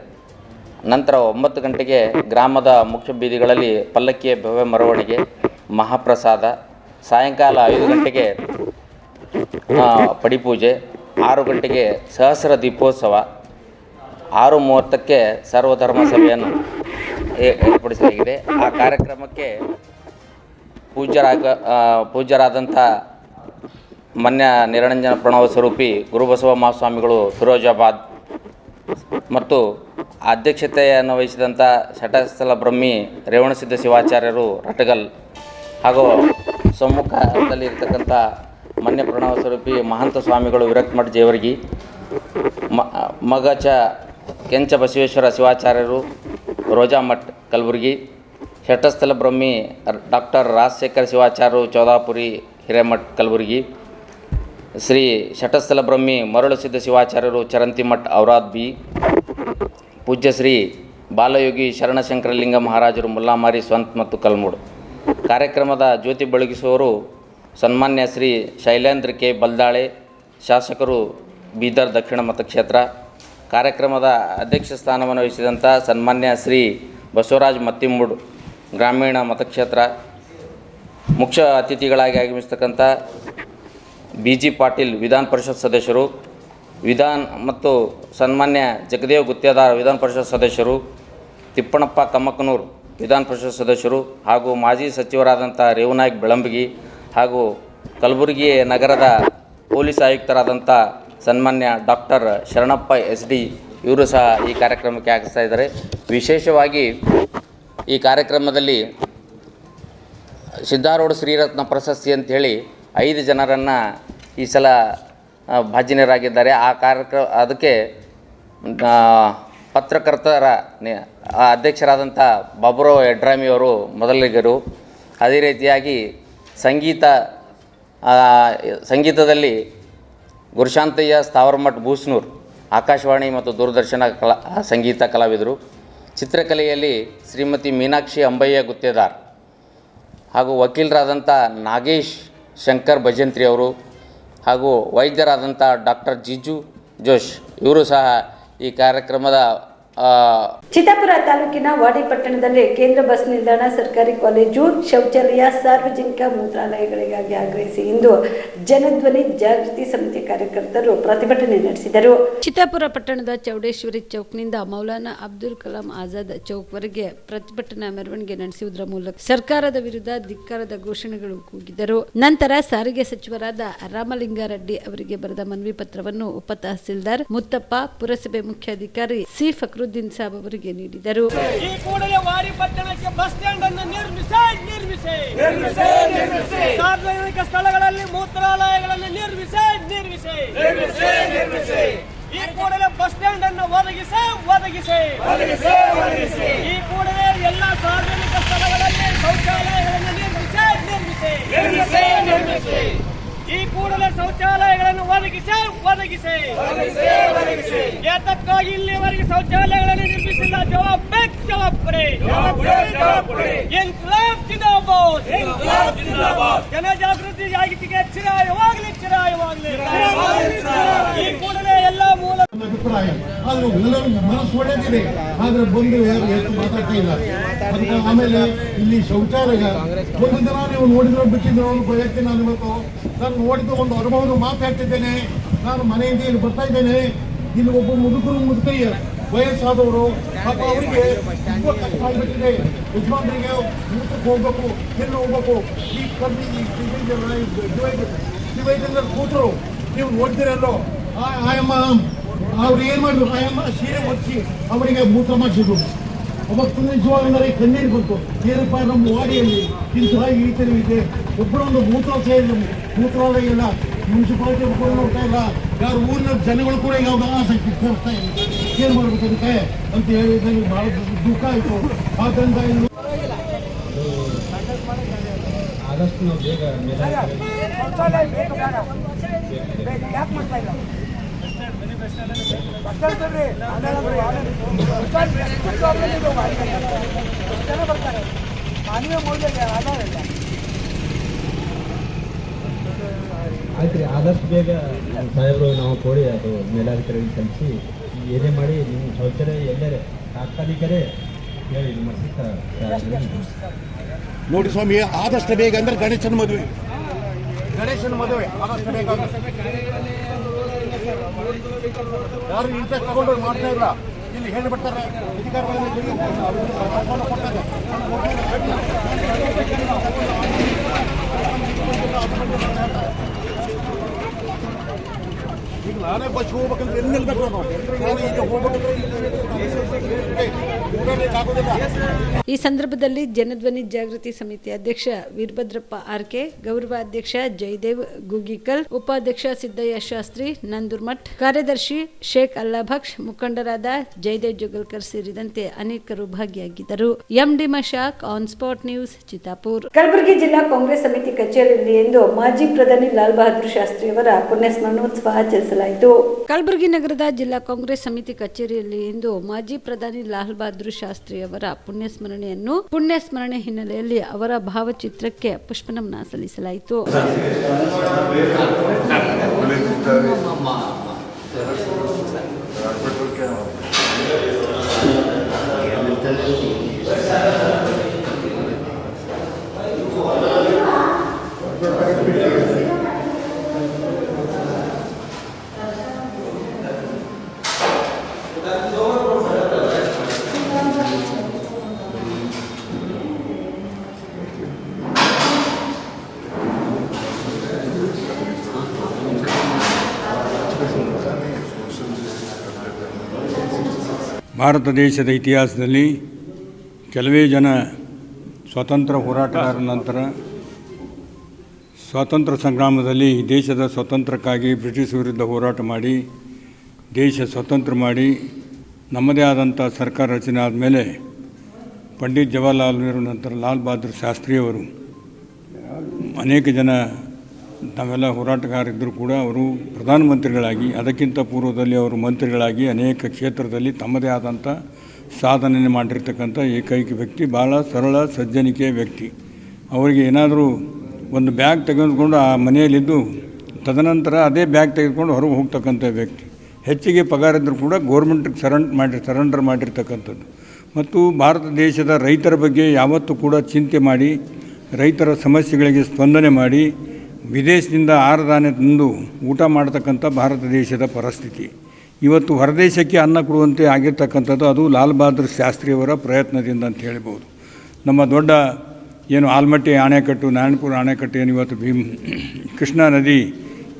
ನಂತರ 9 ಗಂಟೆಗೆ ಗ್ರಾಮದ ಮುಖ್ಯ ಬೀದಿಗಳಲ್ಲಿ ಪಲ್ಲಕ್ಕಿಯ ಭವ್ಯ ಮೆರವಣಿಗೆ, ಮಹಾಪ್ರಸಾದ. ಸಾಯಂಕಾಲ 5 ಗಂಟೆಗೆ ಪಡಿಪೂಜೆ, 6 ಗಂಟೆಗೆ ಸಹಸ್ರ ದೀಪೋತ್ಸವ, 6:30ಕ್ಕೆ ಸರ್ವಧರ್ಮ ಸಭೆಯನ್ನು ಏರ್ಪಡಿಸಲಾಗಿದೆ. ಆ ಕಾರ್ಯಕ್ರಮಕ್ಕೆ ಪೂಜ್ಯರಾದಂಥ ಮಾನ್ಯ ನಿರಂಜನ ಪ್ರಣವ ಸ್ವರೂಪಿ ಗುರುಬಸವ ಮಹಾಸ್ವಾಮಿಗಳು ಫಿರೋಜಾಬಾದ್ ಮತ್ತು ಅಧ್ಯಕ್ಷತೆಯನ್ನು ವಹಿಸಿದಂಥ ಶಟಸ್ಥಲ ಬ್ರಹ್ಮಿ ರೇವಣಸಿದ್ಧ ಶಿವಾಚಾರ್ಯರು ರಟಗಲ್ ಹಾಗೂ ಸಮ್ಮುಖದಲ್ಲಿ ಇರತಕ್ಕಂಥ ಮಾನ್ಯ ಪ್ರಣವ ಸ್ವರೂಪಿ ಮಹಂತ ಸ್ವಾಮಿಗಳು ವಿರಕ್ತಮಠ ಜೇವರ್ಗಿ, ಮಗಚ ಕೆಂಚ ಬಸವೇಶ್ವರ ಶಿವಾಚಾರ್ಯರು ರೋಜಾಮಠ್ ಕಲಬುರಗಿ, ಶಟಸ್ಥಲ ಬ್ರಹ್ಮಿ ಡಾಕ್ಟರ್ ರಾಜಶೇಖರ ಶಿವಾಚಾರ್ಯರು ಚೌದಾಪುರಿ ಹಿರೇಮಠ್ ಕಲಬುರಗಿ, ಶ್ರೀ ಶಟಸ್ಥಲ ಬ್ರಹ್ಮಿ ಮರಳುಸಿದ್ಧ ಶಿವಾಚಾರ್ಯರು ಚರಂತಿಮಠ್ ಔರಾದ್ ಬಿ, ಪೂಜ್ಯ ಶ್ರೀ ಬಾಲಯೋಗಿ ಶರಣಶಂಕರಲಿಂಗ ಮಹಾರಾಜರು ಮುಲ್ಲಾಮಾರಿ ಸ್ವಂತ್ ಮತ್ತು ಕಲ್ಮೂಡು. ಕಾರ್ಯಕ್ರಮದ ಜ್ಯೋತಿ ಬೆಳಗಿಸುವವರು ಸನ್ಮಾನ್ಯ ಶ್ರೀ ಶೈಲೇಂದ್ರ ಕೆ ಬಲ್ದಾಳೆ, ಶಾಸಕರು ಬೀದರ್ ದಕ್ಷಿಣ ಮತಕ್ಷೇತ್ರ. ಕಾರ್ಯಕ್ರಮದ ಅಧ್ಯಕ್ಷ ಸ್ಥಾನವನ್ನು ವಹಿಸಿದಂಥ ಸನ್ಮಾನ್ಯ ಶ್ರೀ ಬಸವರಾಜ್ ಮತ್ತಿಮೂಡ್ ಗ್ರಾಮೀಣ ಮತಕ್ಷೇತ್ರ. ಮುಖ್ಯ ಅತಿಥಿಗಳಾಗಿ ಆಗಮಿಸ್ತಕ್ಕಂಥ BG ಪಾಟೀಲ್ ವಿಧಾನ ಪರಿಷತ್ ಸದಸ್ಯರು, ಮತ್ತು ಸನ್ಮಾನ್ಯ ಜಗದೇವ್ ಗುತ್ತೇದಾರ್ ವಿಧಾನ ಪರಿಷತ್ ಸದಸ್ಯರು, ತಿಪ್ಪಣಪ್ಪ ಕಮ್ಮಕ್ಕನೂರು ವಿಧಾನ ಪರಿಷತ್ ಸದಸ್ಯರು ಹಾಗೂ ಮಾಜಿ ಸಚಿವರಾದಂಥ ರೇವನಾಯಕ್ ಬೆಳಂಬಗಿ ಹಾಗೂ ಕಲಬುರಗಿ ನಗರದ ಪೊಲೀಸ್ ಆಯುಕ್ತರಾದಂಥ ಸನ್ಮಾನ್ಯ ಡಾಕ್ಟರ್ ಶರಣಪ್ಪ SD ಇವರು ಸಹ ಈ ಕಾರ್ಯಕ್ರಮಕ್ಕೆ ಆಗಮಿಸ್ತಾ ಇದ್ದಾರೆ. ವಿಶೇಷವಾಗಿ ಈ ಕಾರ್ಯಕ್ರಮದಲ್ಲಿ ಸಿದ್ಧಾರೂಢ ಶ್ರೀರತ್ನ ಪ್ರಶಸ್ತಿ ಅಂಥೇಳಿ 5 ಜನರನ್ನು ಈ ಸಲ ಭಾಜನರಾಗಿದ್ದಾರೆ. ಅದಕ್ಕೆ ಪತ್ರಕರ್ತರ ಅಧ್ಯಕ್ಷರಾದಂಥ ಬಾಬುರಾವ್ ಯಡ್ರಾಮಿಯವರು ಮೊದಲಿಗರು. ಅದೇ ರೀತಿಯಾಗಿ ಸಂಗೀತದಲ್ಲಿ ಗುರುಶಾಂತಯ್ಯ ಸ್ಥಾವರಮಠ್ ಬೂಸ್ನೂರ್ ಆಕಾಶವಾಣಿ ಮತ್ತು ದೂರದರ್ಶನ ಸಂಗೀತ ಕಲಾವಿದರು. ಚಿತ್ರಕಲೆಯಲ್ಲಿ ಶ್ರೀಮತಿ ಮೀನಾಕ್ಷಿ ಅಂಬಯ್ಯ ಗುತ್ತೇದಾರ್ ಹಾಗೂ ವಕೀಲರಾದಂಥ ನಾಗೇಶ್ ಶಂಕರ್ ಭಜಂತ್ರಿ ಅವರು ಹಾಗೂ ವೈದ್ಯರಾದಂಥ ಡಾಕ್ಟರ್ ಜಿಜು ಜೋಶ್ ಇವರು ಸಹ ಈ ಕಾರ್ಯಕ್ರಮದ ಚಿತ್ತಾಪುರ ತಾಲೂಕಿನ ವಾಡಿ ಪಟ್ಟಣದಲ್ಲಿ ಕೇಂದ್ರ ಬಸ್ ನಿಲ್ದಾಣ, ಸರ್ಕಾರಿ ಕಾಲೇಜು, ಶೌಚಾಲಯ, ಸಾರ್ವಜನಿಕ ಮೂತ್ರಾಲಯಗಳಿಗಾಗಿ ಆಗ್ರಹಿಸಿ ಇಂದು ಜನಧ್ವನಿ ಜಾಗೃತಿ ಸಮಿತಿ ಕಾರ್ಯಕರ್ತರು ಪ್ರತಿಭಟನೆ ನಡೆಸಿದರು. ಚಿತ್ತಾಪುರ ಪಟ್ಟಣದ ಚೌಡೇಶ್ವರಿ ಚೌಕ್ನಿಂದ ಮೌಲಾನಾ ಅಬ್ದುಲ್ ಕಲಾಂ ಆಜಾದ್ ಚೌಕ್ವರೆಗೆ ಪ್ರತಿಭಟನಾ ಮೆರವಣಿಗೆ ನಡೆಸುವುದರ ಮೂಲಕ ಸರ್ಕಾರದ ವಿರುದ್ಧ ಧಿಕ್ಕಾರದ ಘೋಷಣೆಗಳು ಕೂಗಿದರು. ನಂತರ ಸಾರಿಗೆ ಸಚಿವರಾದ ರಾಮಲಿಂಗಾರೆಡ್ಡಿ ಅವರಿಗೆ ಬರೆದ ಮನವಿ ಪತ್ರವನ್ನು ಉಪ ತಹಸೀಲ್ದಾರ್ ಮುತ್ತಪ್ಪ, ಪುರಸಭೆ ಮುಖ್ಯಾಧಿಕಾರಿ ಸಿ ಫಕ್ರುದ್ದೀನ್ ಸಾಬ್ ಅವರಿಗೆ ನೀಡಿದರು. ಈ ಕೂಡಲೇ ವಾಡಿ ಪಟ್ಟಣಕ್ಕೆ ಬಸ್ ಸ್ಟ್ಯಾಂಡ್ ಅನ್ನು ನಿರ್ಮಿಸಿ ಸಾರ್ವಜನಿಕ ಸ್ಥಳಗಳಲ್ಲಿ ಮೂತ್ರಾಲಯಗಳನ್ನು ನಿರ್ಮಿಸಿ ಈ ಕೂಡಲೇ ಬಸ್ ಸ್ಟ್ಯಾಂಡ್ ಅನ್ನು ಒದಗಿಸಿ ಈ ಕೂಡಲೇ ಎಲ್ಲ ಸಾರ್ವಜನಿಕ ಸ್ಥಳಗಳಲ್ಲಿ ಶೌಚಾಲಯಗಳನ್ನು ನಿರ್ಮಿಸಿ ಈ ಕೂಡಲೇ ಶೌಚಾಲಯಗಳನ್ನು ಒದಗಿಸಿ ಏತಕ್ಕಾಗಿ ಇಲ್ಲಿವರೆಗೆ ಶೌಚಾಲಯಗಳನ್ನು ನಿರ್ಮಿಸಿಲ್ಲ? ಜವಾಬ್ದಾರಿ ಇನ್ಕ್ಲಾಬ್ ಜಿಂದಾಬಾದ್. ಜನಜಾಗೃತಿ ಜಾಗೃತಿಗೆ ಚಿರಾಯವಾಗಲಿ. ಈ ಕೂಡಲೇ ಎಲ್ಲ ಮೂಲ ಅಭಿಪ್ರಾಯ ಆದ್ರೆ ಎಲ್ಲರೂ ಮನಸ್ಸು ಒಳ್ಳೆದಿದೆ, ಆದ್ರೆ ಬಂದು ಯಾರು ಹೆಚ್ಚು ಮಾತಾಡ್ತಾ ಇಲ್ಲ. ಆಮೇಲೆ ಇಲ್ಲಿ ಶೌಚಾಲಯ ಒಂದು ದಿನ ನೀವು ನೋಡಿದ್ರೆ ಬಿಟ್ಟಿದ್ರು ಭಯಕ್ಕೆ ನಾನು ಇವತ್ತು ನಾನು ನೋಡಿದ ಒಂದು ಅನುಭವದ ಮಾತಾಡ್ತಿದ್ದೇನೆ. ನಾನು ಮನೆಯಿಂದ ಇಲ್ಲಿ ಬರ್ತಾ ಇದ್ದೇನೆ. ಇಲ್ಲಿ ಒಬ್ಬ ಮುದುಕಯ್ಯ ವಯಸ್ಸಾದವರು ಪಾಪ ಅವರಿಗೆ ತುಂಬಾ ಕಷ್ಟ ಆಗಿಬಿಟ್ಟಿದೆ. ಯಜಮಾನರಿಗೆ ಊಟಕ್ಕೆ ಹೋಗ್ಬೇಕು, ಎಲ್ಲಿ ಹೋಗ್ಬೇಕು, ಈ ಡಿವೈಡರ್ ಕೂತರು ನೀವು ನೋಡ್ತೀರಲ್ಲೋ. ಆಯಮ್ಮ ಅವ್ರು ಏನು ಮಾಡಿದ್ರು, ಆಯಮ್ಮ ಸೀರೆ ಒದಿಸಿ ಅವರಿಗೆ ಮೂತ್ರ ಮಾಡಿಸಿದ್ರು. ಅವಾಗ ತುಂಬ ನಿಜವಾಗಂದರೆ ಕಣ್ಣೀರು ಬಂತು. ಏನಪ್ಪ ನಮ್ಮ ವಾಡಿಯಲ್ಲಿ ಇಂತಹ ಈ ಥರ ಇದೆ. ಒಬ್ಬರೊಂದು ಮೂತ್ರಾಲಯ ಇಲ್ಲ, ಮುನ್ಸಿಪಾಲಿಟಿ ಕೂಡ ನೋಡ್ತಾ ಇಲ್ಲ, ಯಾರು ಊರಿನ ಜನಗಳು ಕೂಡ ಯಾವಾಗ ಆಸಕ್ತಿ ತೋರಿಸ್ತಾ ಇಲ್ಲ. ಏನು ಮಾಡ್ಬೇಕು ಅದಕ್ಕೆ ಅಂತ ಹೇಳಿ ನನಗೆ ಭಾಳ ದುಃಖ ಆಯಿತು. ಆದ್ದರಿಂದ ಆದಷ್ಟು ನಾವು ಬೇಗ ಆಯ್ತು ರೀ, ಆದಷ್ಟು ಬೇಗ ಸಾಹೇಬರು ನಾವು ಕೊಡಿ, ಅದು ಮೇಲಾಧಿಕಾರಿಗೆ ಕಲಿಸಿ ಏನೇ ಮಾಡಿ ನಿಮ್ಮ ಶೌಚಾಲಯ ಎಲ್ಲರೇ ತಾತ್ಕಾಲಿಕರೇ ಹೇಳಿ ನೋಡಿ ಸ್ವಾಮಿ. ಆದಷ್ಟು ಬೇಗ ಅಂದ್ರೆ ಗಣೇಶನ ಮದುವೆ ಆದಷ್ಟು ಬೇಗ ಯಾರು ಇಂಟ್ರೆಸ್ಟ್ ತಗೊಂಡು ಮಾಡ್ತಾ ಇಲ್ಲ. ಇಲ್ಲಿ ಹೇಳಿಬಿಡ್ತಾರೆ ಅಧಿಕಾರಿಗಳು. ಈಗ ನಾನೇ ಬಸ್ ಹೋಗ್ಬೇಕಂದ್ರೆ ಎಲ್ಲಿ ನಿಲ್ಬೇಕು ನಾನು ಈಗ ಈ ಸಂದರ್ಭದಲ್ಲಿ ಜನಧ್ವನಿ ಜಾಗೃತಿ ಸಮಿತಿ ಅಧ್ಯಕ್ಷ ವೀರಭದ್ರಪ್ಪ ಆರ್ಕೆ, ಗೌರವಾಧ್ಯಕ್ಷ ಜಯದೇವ್ ಗುಗಿಕಲ್, ಉಪಾಧ್ಯಕ್ಷ ಸಿದ್ದಯ್ಯ ಶಾಸ್ತ್ರಿ ನಂದೂರ್ಮಠ್, ಕಾರ್ಯದರ್ಶಿ ಶೇಖ್ ಅಲ್ಲಾಭಕ್ಷ್, ಮುಖಂಡರಾದ ಜಯದೇವ್ ಜೋಗಲ್ಕರ್ ಸೇರಿದಂತೆ ಅನೇಕರು ಭಾಗಿಯಾಗಿದ್ದರು. MD Mashak, on spot news, Chittapur. Kalaburagi ಜಿಲ್ಲಾ ಕಾಂಗ್ರೆಸ್ ಸಮಿತಿ ಕಚೇರಿಯಲ್ಲಿ ಇಂದು ಮಾಜಿ ಪ್ರಧಾನಿ ಲಾಲ್ ಬಹದ್ದೂರ್ ಶಾಸ್ತ್ರಿ ಅವರ ಪುಣ್ಯಸ್ಮರಣೋತ್ಸವ ಆಚರಿಸಲಾಯಿತು. ಕಲಬುರಗಿ ನಗರದ ಜಿಲ್ಲಾ ಕಾಂಗ್ರೆಸ್ ಸಮಿತಿ ಕಚೇರಿಯಲ್ಲಿ ಇಂದು ಮಾಜಿ ಪ್ರಧಾನಿ ಲಾಲ್ ಬಹದ್ದೂರ್ ಶಾಸ್ತ್ರಿ ಅವರ ಪುಣ್ಯಸ್ಮರಣೆ ಹಿನ್ನೆಲೆಯಲ್ಲಿ ಅವರ ಭಾವಚಿತ್ರಕ್ಕೆ ಪುಷ್ಪನಮನ ಸಲ್ಲಿಸಲಾಯಿತು. ಭಾರತ ದೇಶದ ಇತಿಹಾಸದಲ್ಲಿ ಕೆಲವೇ ಜನ ಸ್ವಾತಂತ್ರ್ಯ ಹೋರಾಟಗಾರರ ನಂತರ ಸ್ವಾತಂತ್ರ್ಯ ಸಂಗ್ರಾಮದಲ್ಲಿ ದೇಶದ ಸ್ವಾತಂತ್ರ್ಯಕ್ಕಾಗಿ ಬ್ರಿಟಿಷ್ ವಿರುದ್ಧ ಹೋರಾಟ ಮಾಡಿ ದೇಶ ಸ್ವತಂತ್ರ ಮಾಡಿ ನಮ್ಮದೇ ಆದಂಥ ಸರ್ಕಾರ ರಚನೆ ಆದಮೇಲೆ ಪಂಡಿತ್ ಜವಾಹರ್ಲಾಲ್ ನೆಹರು ನಂತರ ಲಾಲ್ ಬಹದ್ದೂರ್ ಶಾಸ್ತ್ರಿಯವರು ಅನೇಕ ಜನ ನಾವೆಲ್ಲ ಹೋರಾಟಗಾರರಿದ್ದರೂ ಕೂಡ ಅವರು ಪ್ರಧಾನಮಂತ್ರಿಗಳಾಗಿ ಅದಕ್ಕಿಂತ ಪೂರ್ವದಲ್ಲಿ ಅವರು ಮಂತ್ರಿಗಳಾಗಿ ಅನೇಕ ಕ್ಷೇತ್ರದಲ್ಲಿ ತಮ್ಮದೇ ಆದಂಥ ಸಾಧನೆ ಮಾಡಿರ್ತಕ್ಕಂಥ ಏಕೈಕ ವ್ಯಕ್ತಿ, ಭಾಳ ಸರಳ ಸಜ್ಜನಿಕೆಯ ವ್ಯಕ್ತಿ. ಅವರಿಗೆ ಏನಾದರೂ ಒಂದು ಬ್ಯಾಗ್ ತೆಗೆದುಕೊಂಡು ಆ ಮನೆಯಲ್ಲಿದ್ದು ತದನಂತರ ಅದೇ ಬ್ಯಾಗ್ ತೆಗೆದುಕೊಂಡು ಹೊರಗೆ ಹೋಗ್ತಕ್ಕಂಥ ವ್ಯಕ್ತಿ. ಹೆಚ್ಚಿಗೆ ಪಗಾರ ಇದ್ದರೂ ಕೂಡ ಗೋರ್ಮೆಂಟ್ಗೆ ಸರೆಂಡರ್ ಮಾಡಿರ್ತಕ್ಕಂಥದ್ದು. ಮತ್ತು ಭಾರತ ದೇಶದ ರೈತರ ಬಗ್ಗೆ ಯಾವತ್ತೂ ಕೂಡ ಚಿಂತೆ ಮಾಡಿ ರೈತರ ಸಮಸ್ಯೆಗಳಿಗೆ ಸ್ಪಂದನೆ ಮಾಡಿ ವಿದೇಶದಿಂದ ಆಹಾರಧಾನ್ಯ ತಂದು ಊಟ ಮಾಡತಕ್ಕಂಥ ಭಾರತ ದೇಶದ ಪರಿಸ್ಥಿತಿ ಇವತ್ತು ಹೊರದೇಶಕ್ಕೆ ಅನ್ನ ಕೊಡುವಂತೆ ಆಗಿರ್ತಕ್ಕಂಥದ್ದು ಅದು ಲಾಲ್ ಬಹದ್ದೂರ್ ಶಾಸ್ತ್ರಿಯವರ ಪ್ರಯತ್ನದಿಂದ ಅಂತ ಹೇಳ್ಬೋದು. ನಮ್ಮ ದೊಡ್ಡ ಏನು ಆಲ್ಮಟ್ಟಿ ಅಣೆಕಟ್ಟು, ನಾರಾಯಣಪುರ ಅಣೆಕಟ್ಟು ಏನು ಇವತ್ತು ಕೃಷ್ಣಾ ನದಿ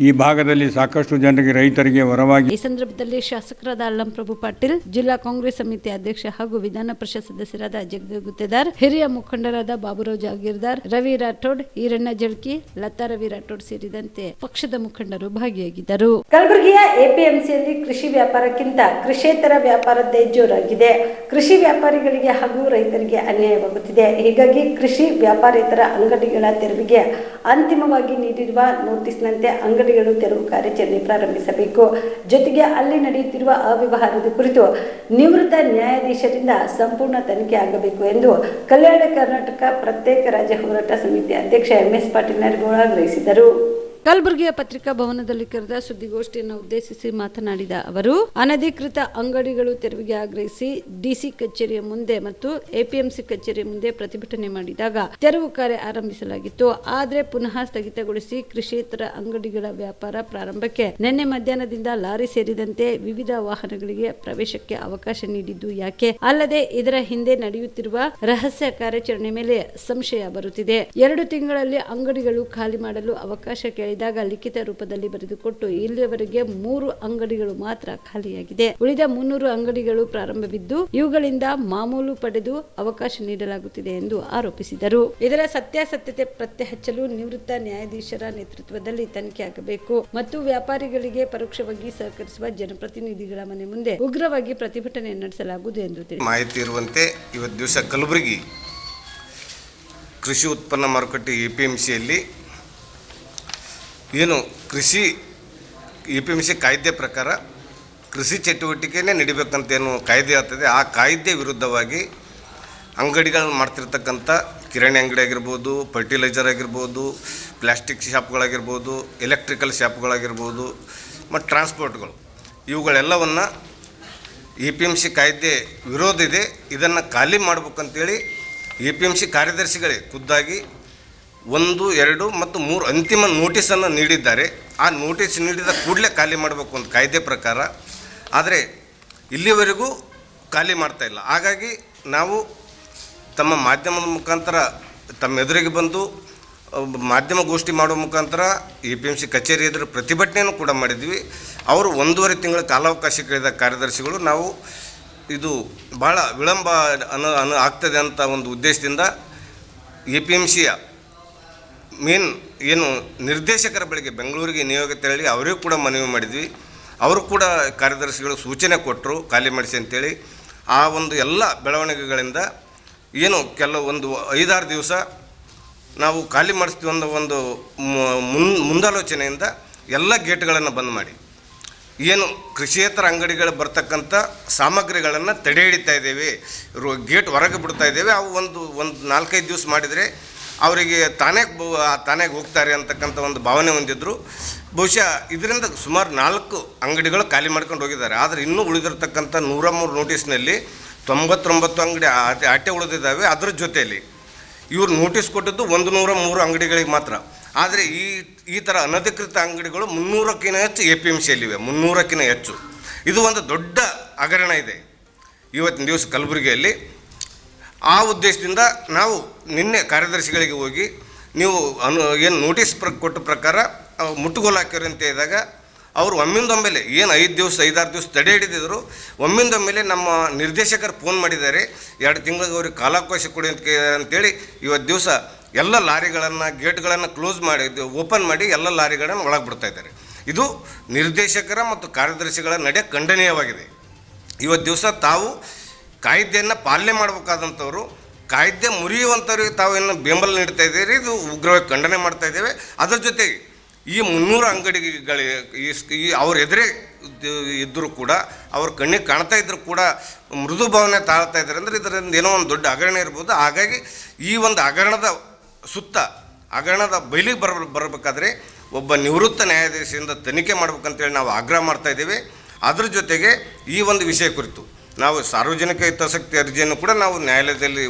ಈ ಭಾಗದಲ್ಲಿ ಸಾಕಷ್ಟು ಜನರಿಗೆ ರೈತರಿಗೆ ವರವಾಗಿ. ಈ ಸಂದರ್ಭದಲ್ಲಿ ಶಾಸಕರಾದ ಅಲ್ಲಂ ಪ್ರಭು ಪಾಟೀಲ್, ಜಿಲ್ಲಾ ಕಾಂಗ್ರೆಸ್ ಸಮಿತಿ ಅಧ್ಯಕ್ಷ ಹಾಗೂ ವಿಧಾನ ಪರಿಷತ್ ಸದಸ್ಯರಾದ ಜಗದೇವ್ ಗುತ್ತೇದಾರ್, ಹಿರಿಯ ಮುಖಂಡರಾದ ಬಾಬುರಾವ್ ಜಾಗೀರ್ದಾರ್, ರವಿ ರಾಠೋಡ್, ಈರಣ್ಣ ಜಳ್ಕಿ, ಲತಾ ರವಿ ರಾಠೋಡ್ ಸೇರಿದಂತೆ ಪಕ್ಷದ ಮುಖಂಡರು ಭಾಗಿಯಾಗಿದ್ದರು. ಕಲಬುರಗಿಯ ಎಪಿಎಂಸಿಯಲ್ಲಿ ಕೃಷಿ ವ್ಯಾಪಾರಕ್ಕಿಂತ ಕೃಷೇತರ ವ್ಯಾಪಾರದ್ದೇ ಜೋರಾಗಿದೆ. ಕೃಷಿ ವ್ಯಾಪಾರಿಗಳಿಗೆ ಹಾಗೂ ರೈತರಿಗೆ ಅನ್ಯಾಯವಾಗುತ್ತಿದೆ. ಹೀಗಾಗಿ ಕೃಷಿ ವ್ಯಾಪಾರೇತರ ಅಂಗಡಿಗಳ ತೆರವಿಗೆ ಅಂತಿಮವಾಗಿ ನೀಡಿರುವ ನೋಟಿಸ್ನಂತೆ ಅಂಗಡಿಗಳು ತೆರವು ಕಾರ್ಯಾಚರಣೆ ಪ್ರಾರಂಭಿಸಬೇಕು. ಜೊತೆಗೆ ಅಲ್ಲಿ ನಡೆಯುತ್ತಿರುವ ಅವ್ಯವಹಾರದ ಕುರಿತು ನಿವೃತ್ತ ನ್ಯಾಯಾಧೀಶರಿಂದ ಸಂಪೂರ್ಣ ತನಿಖೆ ಆಗಬೇಕು ಎಂದು ಕಲ್ಯಾಣ ಕರ್ನಾಟಕ ಪ್ರತ್ಯೇಕ ರಾಜ್ಯ ಹೋರಾಟ ಸಮಿತಿ ಅಧ್ಯಕ್ಷ MS ಪಾಟೀಲ್ ನರಗೋಳ ಆಗ್ರಹಿಸಿದರು. ಕಲಬುರಗಿಯ ಪತ್ರಿಕಾ ಭವನದಲ್ಲಿ ಕರೆದ ಸುದ್ದಿಗೋಷ್ಠಿಯನ್ನು ಉದ್ದೇಶಿಸಿ ಮಾತನಾಡಿದ ಅವರು, ಅನಧಿಕೃತ ಅಂಗಡಿಗಳು ತೆರವಿಗೆ ಆಗ್ರಹಿಸಿ ಡಿಸಿ ಕಚೇರಿಯ ಮುಂದೆ ಮತ್ತು ಎಪಿಎಂಸಿ ಕಚೇರಿಯ ಮುಂದೆ ಪ್ರತಿಭಟನೆ ಮಾಡಿದಾಗ ತೆರವು ಕಾರ್ಯ ಆರಂಭಿಸಲಾಗಿತ್ತು. ಆದರೆ ಪುನಃ ಸ್ಥಗಿತಗೊಳಿಸಿ ಕೃಷಿಯೇತರ ಅಂಗಡಿಗಳ ವ್ಯಾಪಾರ ಪ್ರಾರಂಭಕ್ಕೆ ನಿನ್ನೆ ಮಧ್ಯಾಹ್ನದಿಂದ ಲಾರಿ ಸೇರಿದಂತೆ ವಿವಿಧ ವಾಹನಗಳಿಗೆ ಪ್ರವೇಶಕ್ಕೆ ಅವಕಾಶ ನೀಡಿದ್ದು ಯಾಕೆ? ಅಲ್ಲದೆ ಇದರ ಹಿಂದೆ ನಡೆಯುತ್ತಿರುವ ರಹಸ್ಯ ಕಾರ್ಯಾಚರಣೆ ಮೇಲೆ ಸಂಶಯ ಬರುತ್ತಿದೆ. 2 ತಿಂಗಳಲ್ಲಿ ಅಂಗಡಿಗಳು ಖಾಲಿ ಮಾಡಲು ಅವಕಾಶ ಕೇಳಿದಾಗ ಲಿಖಿತ ರೂಪದಲ್ಲಿ ಬರೆದುಕೊಟ್ಟು ಇಲ್ಲಿಯವರೆಗೆ 3 ಅಂಗಡಿಗಳು ಮಾತ್ರ ಖಾಲಿಯಾಗಿದೆ. ಉಳಿದ 300 ಅಂಗಡಿಗಳು ಪ್ರಾರಂಭವಿದ್ದು ಇವುಗಳಿಂದ ಮಾಮೂಲು ಪಡೆದು ಅವಕಾಶ ನೀಡಲಾಗುತ್ತಿದೆ ಎಂದು ಆರೋಪಿಸಿದರು. ಇದರ ಸತ್ಯಾಸತ್ಯತೆ ಪತ್ತೆ ಹಚ್ಚಲು ನಿವೃತ್ತ ನ್ಯಾಯಾಧೀಶರ ನೇತೃತ್ವದಲ್ಲಿ ತನಿಖೆ ಆಗಬೇಕು ಮತ್ತು ವ್ಯಾಪಾರಿಗಳಿಗೆ ಪರೋಕ್ಷವಾಗಿ ಸಹಕರಿಸುವ ಜನಪ್ರತಿನಿಧಿಗಳ ಮನೆ ಮುಂದೆ ಉಗ್ರವಾಗಿ ಪ್ರತಿಭಟನೆ ನಡೆಸಲಾಗುವುದು ಎಂದು ತಿಳಿಸಿದರು. ಮಾಹಿತಿ ಇರುವಂತೆ ಇವತ್ತು ದಿವಸ ಕಲಬುರಗಿ ಕೃಷಿ ಉತ್ಪನ್ನ ಮಾರುಕಟ್ಟೆ ಎಪಿಎಂಸಿಯಲ್ಲಿ ಏನು ಕೃಷಿ ಎಪಿಎಂಸಿ ಕಾಯ್ದೆ ಪ್ರಕಾರ ಕೃಷಿ ಚಟುವಟಿಕೆನೇ ನಡಿಬೇಕಂತೇನು ಕಾಯ್ದೆ ಆಗ್ತದೆ, ಆ ಕಾಯ್ದೆ ವಿರುದ್ಧವಾಗಿ ಅಂಗಡಿಗಳನ್ನು ಮಾಡ್ತಿರ್ತಕ್ಕಂಥ ಕಿರಾಣಿ ಅಂಗಡಿ ಆಗಿರ್ಬೋದು, ಫರ್ಟಿಲೈಸರ್ ಆಗಿರ್ಬೋದು, ಪ್ಲಾಸ್ಟಿಕ್ ಶಾಪ್ಗಳಾಗಿರ್ಬೋದು, ಎಲೆಕ್ಟ್ರಿಕಲ್ ಶಾಪ್ಗಳಾಗಿರ್ಬೋದು ಮತ್ತು ಟ್ರಾನ್ಸ್ಪೋರ್ಟ್ಗಳು, ಇವುಗಳೆಲ್ಲವನ್ನು ಎಪಿಎಂಸಿ ಕಾಯ್ದೆ ವಿರೋಧ ಇದೆ. ಇದನ್ನು ಖಾಲಿ ಮಾಡ್ಬೇಕಂತೇಳಿ ಎಪಿಎಂಸಿ ಕಾರ್ಯದರ್ಶಿಗಳೇ ಖುದ್ದಾಗಿ 1, 2 ಮತ್ತು 3 ಅಂತಿಮ ನೋಟಿಸನ್ನು ನೀಡಿದ್ದಾರೆ. ಆ ನೋಟಿಸ್ ನೀಡಿದ ಕೂಡಲೇ ಖಾಲಿ ಮಾಡಬೇಕು ಅಂತ ಕಾಯ್ದೆ ಪ್ರಕಾರ. ಆದರೆ ಇಲ್ಲಿವರೆಗೂ ಖಾಲಿ ಮಾಡ್ತಾಯಿಲ್ಲ. ಹಾಗಾಗಿ ನಾವು ತಮ್ಮ ಮಾಧ್ಯಮದ ಮುಖಾಂತರ ತಮ್ಮ ಎದುರಿಗೆ ಬಂದು ಮಾಧ್ಯಮ ಗೋಷ್ಠಿ ಮಾಡುವ ಮುಖಾಂತರ ಎಪಿಎಂಸಿ ಕಚೇರಿ ಎದುರು ಪ್ರತಿಭಟನೆಯನ್ನು ಕೂಡ ಮಾಡಿದ್ವಿ. ಅವರು 1.5 ತಿಂಗಳ ಕಾಲಾವಕಾಶ ಕೇಳಿದ ಕಾರ್ಯದರ್ಶಿಗಳು ನಾವು ಇದು ಭಾಳ ವಿಳಂಬ ಆಗ್ತದೆ ಅಂತ ಒಂದು ಉದ್ದೇಶದಿಂದ APMCಯ ಮೇನ್ ಏನು ನಿರ್ದೇಶಕರ ಬಳಿಗೆ ಬೆಂಗಳೂರಿಗೆ ನಿಯೋಗ ತೆರಳಿ ಅವರಿಗೂ ಕೂಡ ಮನವಿ ಮಾಡಿದ್ವಿ. ಅವರು ಕೂಡ ಕಾರ್ಯದರ್ಶಿಗಳು ಸೂಚನೆ ಕೊಟ್ಟರು ಖಾಲಿ ಮಾಡಿಸಿ ಅಂತೇಳಿ. ಆ ಒಂದು ಎಲ್ಲ ಬೆಳವಣಿಗೆಗಳಿಂದ ಏನು ಒಂದು 5-6 ದಿವಸ ನಾವು ಖಾಲಿ ಮಾಡಿಸ್ತೀವಿ ಅನ್ನೋ ಒಂದು ಮುಂದಾಲೋಚನೆಯಿಂದ ಎಲ್ಲ ಗೇಟ್ಗಳನ್ನು ಬಂದ್ ಮಾಡಿ ಏನು ಕೃಷಿಯೇತರ ಅಂಗಡಿಗಳು ಬರ್ತಕ್ಕಂಥ ಸಾಮಗ್ರಿಗಳನ್ನು ತಡೆ ಹಿಡಿತಾ ಇದ್ದೇವೆ, ಗೇಟ್ ಹೊರಗೆ ಬಿಡ್ತಾ ಇದ್ದೇವೆ. ಅವು ಒಂದು 4-5 ದಿವಸ ಮಾಡಿದರೆ ಅವರಿಗೆ ತಾನೇ ಹೋಗ್ತಾರೆ ಅಂತಕ್ಕಂಥ ಒಂದು ಭಾವನೆ ಹೊಂದಿದ್ರು. ಬಹುಶಃ ಇದರಿಂದ ಸುಮಾರು 4 ಅಂಗಡಿಗಳು ಖಾಲಿ ಮಾಡ್ಕೊಂಡು ಹೋಗಿದ್ದಾರೆ. ಆದರೆ ಇನ್ನೂ ಉಳಿದಿರ್ತಕ್ಕಂಥ 103 ನೋಟಿಸ್ನಲ್ಲಿ 99 ಅಂಗಡಿ ಆಟೆ ಉಳಿದಿದ್ದಾವೆ. ಅದರ ಜೊತೆಯಲ್ಲಿ ಇವರು ನೋಟಿಸ್ ಕೊಟ್ಟಿದ್ದು 103 ಅಂಗಡಿಗಳಿಗೆ ಮಾತ್ರ. ಆದರೆ ಈ ಥರ ಅನಧಿಕೃತ ಅಂಗಡಿಗಳು 300ಕ್ಕಿಂತ ಹೆಚ್ಚು APMCಯಲ್ಲಿವೆ, 300ಕ್ಕಿಂತ ಹೆಚ್ಚು. ಇದು ಒಂದು ದೊಡ್ಡ ಹಗರಣ ಇದೆ ಇವತ್ತಿನ ದಿವಸ ಕಲಬುರಗಿಯಲ್ಲಿ. ಆ ಉದ್ದೇಶದಿಂದ ನಾವು ನಿನ್ನೆ ಕಾರ್ಯದರ್ಶಿಗಳಿಗೆ ಹೋಗಿ ನೀವು ಏನು ನೋಟಿಸ್ ಕೊಟ್ಟ ಪ್ರಕಾರ ಮುಟ್ಟುಗೋಲು ಹಾಕ್ಯಾರ ಅಂತ ಹೇಳಿದಾಗ ಅವರು ಒಮ್ಮಿಂದೊಮ್ಮೆಲೆ ಏನು 5-6 ದಿವಸ ತಡೆ ಹಿಡಿದಿದ್ರು. ಒಮ್ಮಿಂದೊಮ್ಮೆಲೆ ನಮ್ಮ ನಿರ್ದೇಶಕರು ಫೋನ್ ಮಾಡಿದ್ದಾರೆ, 2 ತಿಂಗಳಿಗೆ ಅವ್ರಿಗೆ ಕಾಲಾವಕಾಶ ಕೊಡಿ ಅಂತೇಳಿ ಇವತ್ತು ದಿವಸ ಎಲ್ಲ ಲಾರಿಗಳನ್ನು ಗೇಟ್ಗಳನ್ನು ಕ್ಲೋಸ್ ಮಾಡಿ ಓಪನ್ ಮಾಡಿ ಎಲ್ಲ ಲಾರಿಗಳನ್ನು ಒಳಗೆ ಬಿಡ್ತಾ ಇದ್ದಾರೆ. ಇದು ನಿರ್ದೇಶಕರ ಮತ್ತು ಕಾರ್ಯದರ್ಶಿಗಳ ನಡೆ ಖಂಡನೀಯವಾಗಿದೆ. ಇವತ್ತು ದಿವಸ ತಾವು ಕಾಯ್ದೆಯನ್ನು ಪಾಲನೆ ಮಾಡಬೇಕಾದಂಥವ್ರು ಕಾಯ್ದೆ ಮುರಿಯುವಂಥವ್ರಿಗೆ ತಾವು ಏನು ಬೆಂಬಲ ನೀಡ್ತಾ ಇದ್ದೀರಿ, ಇದು ಉಗ್ರವಾಗಿ ಖಂಡನೆ ಮಾಡ್ತಾ ಇದ್ದೇವೆ. ಅದರ ಜೊತೆಗೆ ಈ 300 ಅಂಗಡಿಗಳಿಗೆ ಅವ್ರ ಎದುರೇ ಇದ್ದರೂ ಕೂಡ ಅವ್ರ ಕಣ್ಣಿಗೆ ಕಾಣ್ತಾ ಇದ್ದರೂ ಕೂಡ ಮೃದು ಭಾವನೆ ತಾಳ್ತಾ ಇದ್ದಾರೆ ಅಂದರೆ ಇದರಿಂದ ಏನೋ ಒಂದು ದೊಡ್ಡ ಹಗರಣ ಇರ್ಬೋದು. ಹಾಗಾಗಿ ಈ ಒಂದು ಹಗರಣದ ಬಯಲಿಗೆ ಬರಬೇಕಾದ್ರೆ ಒಬ್ಬ ನಿವೃತ್ತ ನ್ಯಾಯಾಧೀಶರಿಂದ ತನಿಖೆ ಮಾಡ್ಬೇಕಂತೇಳಿ ನಾವು ಆಗ್ರಹ ಮಾಡ್ತಾ ಇದ್ದೇವೆ. ಅದರ ಜೊತೆಗೆ ಈ ಒಂದು ವಿಷಯ ಕುರಿತು ನಾವು ಸಾರ್ವಜನಿಕ ಹಿತಾಸಕ್ತಿ ಅರ್ಜಿಯನ್ನು ಕೂಡ ನಾವು ನ್ಯಾಯಾಲಯದಲ್ಲಿ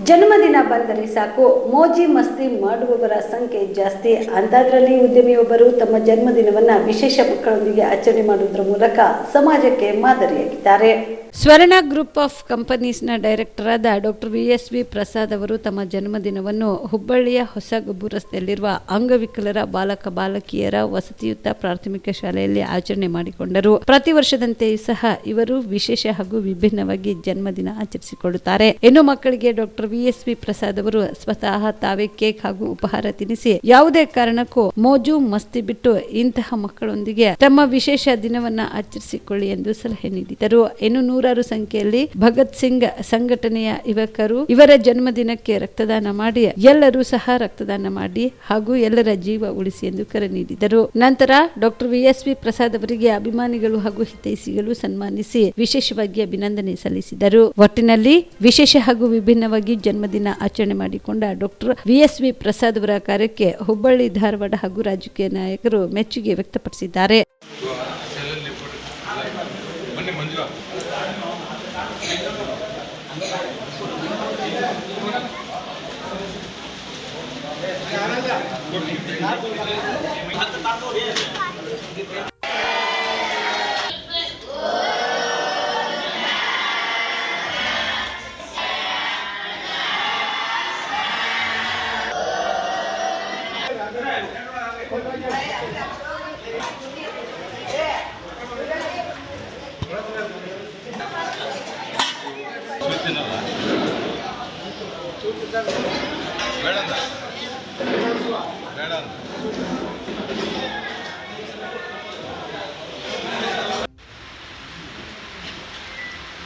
ಜನ್ಮದಿನ ಬಂದರೆ ಸಾಕು ಮೋಜಿ ಮಸ್ತಿ ಮಾಡುವವರ ಸಂಖ್ಯೆ ಜಾಸ್ತಿ. ಅಂಥದ್ರಲ್ಲಿ ಉದ್ಯಮಿಯೊಬ್ಬರು ತಮ್ಮ ಜನ್ಮದಿನವನ್ನ ವಿಶೇಷ ಮಕ್ಕಳೊಂದಿಗೆ ಆಚರಣೆ ಮಾಡುವುದರ ಮೂಲಕ ಸಮಾಜಕ್ಕೆ ಮಾದರಿಯಾಗಿದ್ದಾರೆ. ಸ್ವರ್ಣ ಗ್ರೂಪ್ ಆಫ್ ಕಂಪನೀಸ್ನ ಡೈರೆಕ್ಟರ್ ಆದ ಡಾಕ್ಟರ್ VSV ಪ್ರಸಾದ್ ಅವರು ತಮ್ಮ ಜನ್ಮದಿನವನ್ನು ಹುಬ್ಬಳ್ಳಿಯ ಹೊಸಗಬ್ಬು ರಸ್ತೆಯಲ್ಲಿರುವ ಅಂಗವಿಕಲರ ಬಾಲಕ ಬಾಲಕಿಯರ ವಸತಿಯುತ ಪ್ರಾಥಮಿಕ ಶಾಲೆಯಲ್ಲಿ ಆಚರಣೆ ಮಾಡಿಕೊಂಡರು. ಪ್ರತಿ ವರ್ಷದಂತೆಯೂ ಸಹ ಇವರು ವಿಶೇಷ ಹಾಗೂ ವಿಭಿನ್ನವಾಗಿ ಜನ್ಮದಿನ ಆಚರಿಸಿಕೊಳ್ಳುತ್ತಾರೆ. ಇನ್ನು ಮಕ್ಕಳಿಗೆ ಡಾಕ್ಟರ್ VSV ಪ್ರಸಾದ್ ಅವರು ಸ್ವತಃ ತಾವೇ ಕೇಕ್ ಹಾಗೂ ಉಪಹಾರ ತಿನ್ನಿಸಿ ಯಾವುದೇ ಕಾರಣಕ್ಕೂ ಮೋಜು ಮಸ್ತಿ ಬಿಟ್ಟು ಇಂತಹ ಮಕ್ಕಳೊಂದಿಗೆ ತಮ್ಮ ವಿಶೇಷ ದಿನವನ್ನ ಆಚರಿಸಿಕೊಳ್ಳಿ ಎಂದು ಸಲಹೆ ನೀಡಿದರು. ಇನ್ನು 100 ಸಂಖ್ಯೆಯಲ್ಲಿ ಭಗತ್ ಸಿಂಗ್ ಸಂಘಟನೆಯ ಯುವಕರು ಇವರ ಜನ್ಮದಿನಕ್ಕೆ ರಕ್ತದಾನ ಮಾಡಿ ಎಲ್ಲರೂ ಸಹ ರಕ್ತದಾನ ಮಾಡಿ ಹಾಗೂ ಎಲ್ಲರ ಜೀವ ಉಳಿಸಿ ಎಂದು ಕರೆ ನೀಡಿದರು. ನಂತರ ಡಾಕ್ಟರ್ VSV ಪ್ರಸಾದ್ ಅವರಿಗೆ ಅಭಿಮಾನಿಗಳು ಹಾಗೂ ಹಿತೈಷಿಗಳು ಸನ್ಮಾನಿಸಿ ವಿಶೇಷವಾಗಿ ಅಭಿನಂದನೆ ಸಲ್ಲಿಸಿದರು. ಒಟ್ಟಿನಲ್ಲಿ ವಿಶೇಷ ಹಾಗೂ ವಿಭಿನ್ನವಾಗಿ ಜನ್ಮದಿನ ಆಚರಣೆ ಮಾಡಿಕೊಂಡ ಡಾಕ್ಟರ್ VSV ಪ್ರಸಾದ್ ಅವರ ಕಾರ್ಯಕ್ಕೆ ಹುಬ್ಬಳ್ಳಿ, ಧಾರವಾಡ ಹಾಗೂ ರಾಜಕೀಯ ನಾಯಕರು ಮೆಚ್ಚುಗೆ ವ್ಯಕ್ತಪಡಿಸಿದ್ದಾರೆ.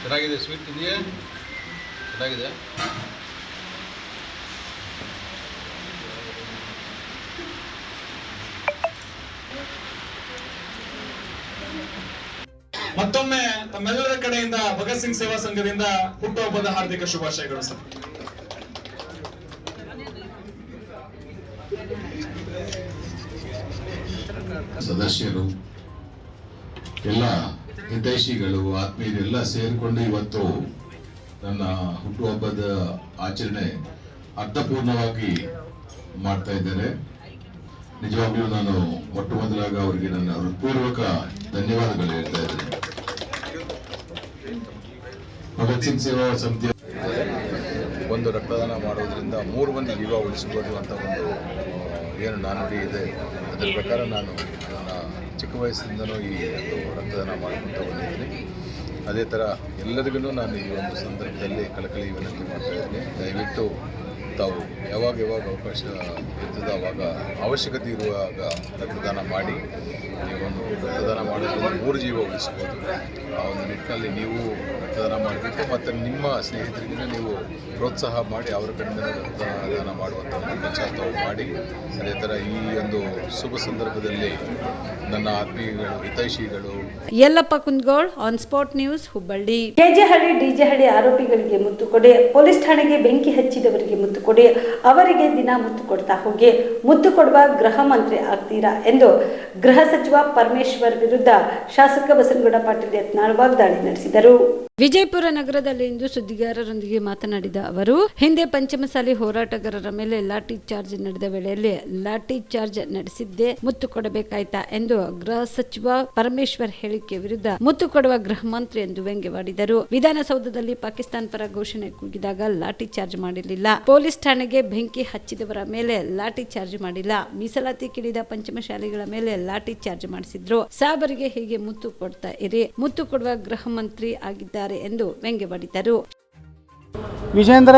ಚೆನ್ನಾಗಿದೆ, ಸ್ವೀಟ್ ಇದೆಯಾ? ಚೆನ್ನಾಗಿದೆ. ಮತ್ತೊಮ್ಮೆ ತಮ್ಮೆಲ್ಲರ ಕಡೆಯಿಂದ ಭಗತ್ ಸಿಂಗ್ ಸೇವಾ ಸಂಘದಿಂದ ಹುಟ್ಟುಹಬ್ಬದ ಹಾರ್ದಿಕ ಶುಭಾಶಯಗಳು ಸರ್. ಸದಸ್ಯರು, ಎಲ್ಲ ಹಿತೈಷಿಗಳು, ಆತ್ಮೀಯರೆಲ್ಲ ಸೇರಿಕೊಂಡು ಇವತ್ತು ನನ್ನ ಹುಟ್ಟುಹಬ್ಬದ ಆಚರಣೆ ಅರ್ಥಪೂರ್ಣವಾಗಿ ಮಾಡ್ತಾ ಇದ್ದಾರೆ. ನಿಜವಾಗ್ಲೂ ನಾನು ಮೊಟ್ಟ ಮೊದಲಾಗ ಅವರಿಗೆ ನನ್ನ ಹೃತ್ಪೂರ್ವಕ ಧನ್ಯವಾದಗಳು ಹೇಳ್ತಾ ಇದ್ದೇನೆ. ಭಗತ್ ಸಿಂಗ್ ಸೇವಾ ಸಮಿತಿಯ ಒಂದು ರಕ್ತದಾನ ಮಾಡೋದ್ರಿಂದ 3 ಮಂದಿ ಜೀವ ಉಳಿಸಬಹುದು ಅಂತ ಒಂದು ಏನು ನಾನುಡಿ ಇದೆ. ಅದರ ಪ್ರಕಾರ ನಾನು ನನ್ನ ಚಿಕ್ಕ ವಯಸ್ಸಿಂದನೂ ಈ ಒಂದು ರಕ್ತದಾನ ಮಾಡ್ಕೊತ ಬಂದಿದ್ದೀನಿ. ಅದೇ ಥರ ಎಲ್ಲರಿಗೂ ನಾನು ಈ ಒಂದು ಸಂದರ್ಭದಲ್ಲಿ ಕಳಕಳಿ ವಿನಂತಿ ಮಾಡ್ತಾ ಇದ್ದೀನಿ. ದಯವಿಟ್ಟು ತಾವು ಯಾವಾಗ ಅವಕಾಶ ಇರ್ತದೆ ಆವಾಗ ಅವಶ್ಯಕತೆ ಇರುವಾಗ ರಕ್ತದಾನ ಮಾಡಿ. ನೀವು ಒಂದು ರಕ್ತದಾನ ಮಾಡೋದ್ರಿಂದ 3 ಜೀವ ಉಳಿಸ್ಬೋದು. ಆ ಒಂದು ನಿಟ್ಟಿನಲ್ಲಿ ನೀವು ರಕ್ತದಾನ ಮಾಡಬೇಕು ಮತ್ತು ನಿಮ್ಮ ಸ್ನೇಹಿತರಿಗೆ ನೀವು ಪ್ರೋತ್ಸಾಹ ಮಾಡಿ ಅವರ ಕಡೆಯಿಂದ ರಕ್ತದಾನ ಮಾಡುವಂಥ ಒಂದು ವಿಚಾರ ತಾವು ಮಾಡಿ. ಅದೇ ಥರ ಈ ಒಂದು ಶುಭ ಸಂದರ್ಭದಲ್ಲಿ ನನ್ನ ಆತ್ಮೀಯಗಳು, ಹಿತೈಷಿಗಳು Yallappa Kundgol, on spot news, Hubballi. KG Halli DJ Halli ಆರೋಪಿಗಳಿಗೆ ಮುತ್ತು ಕೊಡಿ, ಪೊಲೀಸ್ ಠಾಣೆಗೆ ಬೆಂಕಿ ಹಚ್ಚಿದವರಿಗೆ ಮುತ್ತು ಕೊಡಿ, ಅವರಿಗೆ ದಿನ ಮುತ್ತು ಕೊಡ್ತಾ ಹೋಗಿ, ಮುತ್ತು ಕೊಡುವ ಗೃಹ ಮಂತ್ರಿ ಆಗ್ತೀರಾ ಎಂದು ಗೃಹ ಸಚಿವ ಪರಮೇಶ್ವರ್ ವಿರುದ್ಧ ಶಾಸಕ ಬಸನಗೌಡ ಪಾಟೀಲ್ ಯತ್ನಾಳ್ ವಾಗ್ದಾಳಿ ನಡೆಸಿದರು. ವಿಜಯಪುರ ನಗರದಲ್ಲಿಂದು ಸುದ್ದಿಗಾರರೊಂದಿಗೆ ಮಾತನಾಡಿದ ಅವರು, ಹಿಂದೆ ಪಂಚಮಸಾಲಿ ಹೋರಾಟಗಾರರ ಮೇಲೆ ಲಾಠಿ ಚಾರ್ಜ್ ನಡೆದ ವೇಳೆಯಲ್ಲಿ ಲಾಠಿ ಚಾರ್ಜ್ ನಡೆಸಿದ್ದೇ ಮುತ್ತು ಕೊಡಬೇಕಾಯ್ತಾ ಎಂದು ಗೃಹ ಸಚಿವ ಪರಮೇಶ್ವರ್ ಹೇಳಿಕೆ ವಿರುದ್ಧ ಮುತ್ತು ಕೊಡುವ ಗೃಹ ಮಂತ್ರಿ ಎಂದು ವ್ಯಂಗ್ಯವಾಡಿದರು. ವಿಧಾನಸೌಧದಲ್ಲಿ ಪಾಕಿಸ್ತಾನ ಪರ ಘೋಷಣೆ ಕೂಗಿದಾಗ ಲಾಠಿ ಚಾರ್ಜ್ ಮಾಡಿರಲಿಲ್ಲ. ಪೊಲೀಸ್ ಠಾಣೆಗೆ ಬೆಂಕಿ ಹಚ್ಚಿದವರ ಮೇಲೆ ಲಾಠಿ ಚಾರ್ಜ್ ಮಾಡಿಲ್ಲ. ಮೀಸಲಾತಿ ಕಿಡಿದ ಪಂಚಮಶಾಲಿಗಳ ಮೇಲೆ ಲಾಠಿ ಚಾರ್ಜ್ ಮಾಡಿಸಿದ್ರು. ಸಾಬರಿಗೆ ಹೀಗೆ ಮುತ್ತು ಕೊಡ್ತಾ ಇರಿ, ಮುತ್ತು ಕೊಡುವ ಗೃಹ ಮಂತ್ರಿ ಆಗಿದ್ದಾರೆ ಎಂದು ವ್ಯಂಗ್ಯವಾಡಿದರು. ವಿಜೇಂದ್ರ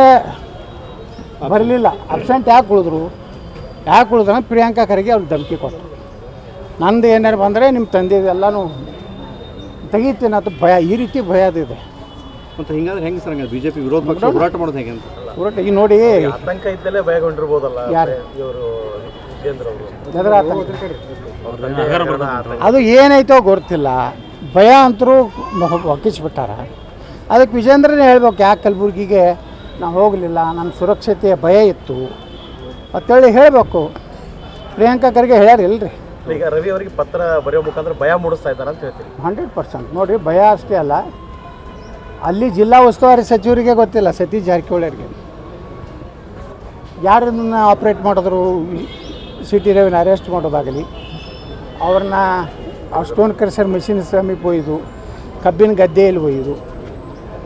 ಬರಲಿಲ್ಲ, ಅಬ್ಸೆಂಟ್ ಯಾಕೆ ಉಳಿದ್ರು ಪ್ರಿಯಾಂಕಾ ಖರ್ಗೆ ಅವ್ರಿಗೆ ಧಮಕಿ ಕೊಟ್ಟರು. ನಂದು ಏನಾರು ಬಂದರೆ ನಿಮ್ಮ ತಂದೆ ಎಲ್ಲನೂ ತೆಗಿತೀನಿ ಅಂತ ಭಯ, ಈ ರೀತಿ ಭಯ ಅದಿದೆ. ಮತ್ತು ಹಿಂಗಾದ್ರೆ ಹೆಂಗೆ ಸರ್ ಹಂಗೆ BJP ವಿರೋಧ ಪಕ್ಷ ಹೋರಾಟ ಮಾಡೋದು ಹೇಗೆ ಅಂತ? ಹೋರಾಟ ಈಗ ನೋಡಿ, ಆತಂಕ ಇದ್ದಲ್ಲೇ ಭಯಗೊಂಡಿರ್ಬೋದಲ್ಲ ಯಾರು ಇವರು ವಿಜೇಂದ್ರ ಅವರು. ಅದು ಏನೈತೋ ಗೊತ್ತಿಲ್ಲ, ಭಯ ಅಂತರೂ ಒಕ್ಕಿಸ್ಬಿಟ್ಟಾರ. ಅದಕ್ಕೆ ವಿಜೇಂದ್ರನೇ ಹೇಳ್ಬೇಕು, ಯಾಕೆ ಕಲಬುರ್ಗಿಗೆ ನಾವು ಹೋಗಲಿಲ್ಲ, ನನ್ನ ಸುರಕ್ಷತೆಯ ಭಯ ಇತ್ತು ಅಂತೇಳಿ ಹೇಳಬೇಕು. ಪ್ರಿಯಾಂಕಾ ಖರ್ಗೆ ಹೇಳ್ಯಾರಿಲ್ರಿ. ಈಗ ರವಿ ಅವರಿಗೆ ಪತ್ರ ಬರೆಯೋ ಮುಖಾಂತರ ಭಯ ಮೂಡಿಸ್ತಾ ಇದ್ದಾರೆ ಅಂತ ಹೇಳ್ತೀರಿ? 100% ನೋಡಿರಿ, ಭಯ ಅಷ್ಟೇ ಅಲ್ಲ, ಅಲ್ಲಿ ಜಿಲ್ಲಾ ಉಸ್ತುವಾರಿ ಸಚಿವರಿಗೆ ಗೊತ್ತಿಲ್ಲ, ಸತೀಶ್ ಜಾರಕಿಹೊಳಿ ಅವರಿಗೆ ಯಾರನ್ನ ಆಪ್ರೇಟ್ ಮಾಡಿದ್ರು, CT ರವಿನ ಅರೆಸ್ಟ್ ಮಾಡೋದಾಗಲಿ, ಅವ್ರನ್ನ ಸ್ಟೋನ್ ಕ್ರಷರ್ ಮೆಷಿನ್ ಸಮೀಪ ಒಯ್ದು ಕಬ್ಬಿನ ಗದ್ದೆಯಲ್ಲಿ ಒಯ್ದು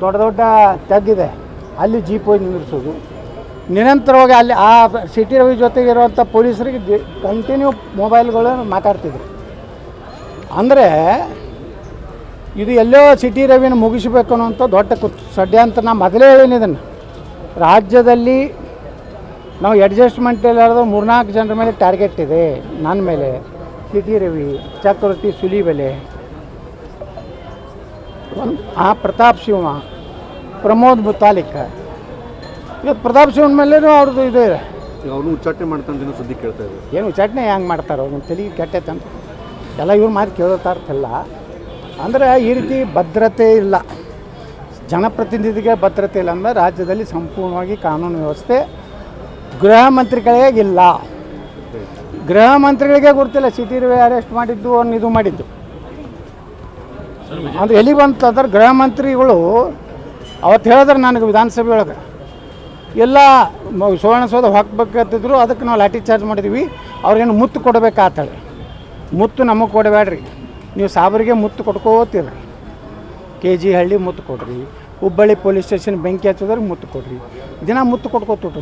ದೊಡ್ಡ ದೊಡ್ಡ ತೆಗ್ಗಿದೆ ಅಲ್ಲಿ ಜೀಪ್ ಒಯ್ದು ನಿಂದಿರಿಸೋದು, ನಿರಂತರವಾಗಿ ಅಲ್ಲಿ ಆ CT ರವಿ ಜೊತೆಗೆ ಇರುವಂಥ ಪೊಲೀಸರಿಗೆ ಕಂಟಿನ್ಯೂ ಮೊಬೈಲ್ಗಳನ್ನು ಮಾತಾಡ್ತಿದ್ರು. ಅಂದರೆ ಇದು ಎಲ್ಲೋ CT ರವಿನ ಮುಗಿಸಬೇಕು ಅನ್ನೋಂಥ ದೊಡ್ಡ ಷಡ್ಯಂತ್ರ. ನಾ ಮೊದಲೇ ಹೇಳೀನಿ, ಇದನ್ನು ರಾಜ್ಯದಲ್ಲಿ ನಾವು ಅಡ್ಜಸ್ಟ್ಮೆಂಟ್ ಇಲ್ಲಾರ್ದು 3-4 ಜನರ ಮೇಲೆ ಟಾರ್ಗೆಟ್ ಇದೆ. ನನ್ನ ಮೇಲೆ CT ರವಿ, ಚಕ್ರವರ್ತಿ ಸುಲಿಬೆಲೆ, ಪ್ರತಾಪ್ ಶಿವ, ಪ್ರಮೋದ್ ಮುತಾಲಿಕ್. ಇವತ್ತು ಪ್ರತಾಪ್ ಶಿವನ ಮೇಲೇನೂ ಅವ್ರದ್ದು ಇದು ಇದೆ. ಅವನು ಉಚ್ಚಾಟನೆ ಮಾಡ್ತಾನೆ ಸುದ್ದಿ ಕೇಳ್ತಾ ಇದ್ದಾರೆ. ಏನು ಉಚ್ಚಾಟನೆ ಹೆಂಗೆ ಮಾಡ್ತಾರೆ, ಅವ್ರನ್ನ ತಲೆಗೆ ಕೆಟ್ಟೈತಂತ ಎಲ್ಲ ಇವ್ರ ಮಾತು ಕೇಳೋತಾ ಇರ್ತಿಲ್ಲ. ಅಂದರೆ ಈ ರೀತಿ ಭದ್ರತೆ ಇಲ್ಲ, ಜನಪ್ರತಿನಿಧಿಗೆ ಭದ್ರತೆ ಇಲ್ಲ ಅಂದರೆ ರಾಜ್ಯದಲ್ಲಿ ಸಂಪೂರ್ಣವಾಗಿ ಕಾನೂನು ವ್ಯವಸ್ಥೆ ಗೃಹ ಮಂತ್ರಿಗಳಿಗೆ ಇಲ್ಲ. ಗೃಹ ಮಂತ್ರಿಗಳಿಗೆ ಗೊತ್ತಿಲ್ಲ CT ರವಿ ಅರೆಸ್ಟ್ ಮಾಡಿದ್ದು, ಅವ್ನು ಇದು ಮಾಡಿದ್ದು. ಅದು ಎಲ್ಲಿ ಬಂತಂದ್ರೆ ಗೃಹ ಮಂತ್ರಿಗಳು ಅವತ್ತು ಹೇಳಿದ್ರೆ ನನಗೆ ವಿಧಾನಸಭೆ ಒಳಗೆ ಎಲ್ಲ ಸುವರ್ಣಸೌಧ ಹಾಕ್ಬೇಕಂತಿದ್ರು, ಅದಕ್ಕೆ ನಾವು ಲಾಠಿ ಚಾರ್ಜ್ ಮಾಡಿದ್ವಿ, ಅವ್ರಿಗೇನು ಮುತ್ತು ಕೊಡಬೇಕಾಗ್ತಾಳೆ. ಮುತ್ತು ನಮಗೆ ಕೊಡಬೇಡ್ರಿ, ನೀವು ಸಾಬರಿಗೆ ಮುತ್ತು ಕೊಡ್ಕೋತೀರಿ. KG ಹಳ್ಳಿ ಮುತ್ತು ಕೊಡ್ರಿ, ಹುಬ್ಬಳ್ಳಿ ಪೊಲೀಸ್ ಸ್ಟೇಷನ್ ಬೆಂಕಿ ಹಚ್ಚೋದ್ರಿಗೆ ಮುತ್ತು ಕೊಡ್ರಿ, ದಿನ ಮುತ್ತು ಕೊಡ್ಕೋತೀವಿ.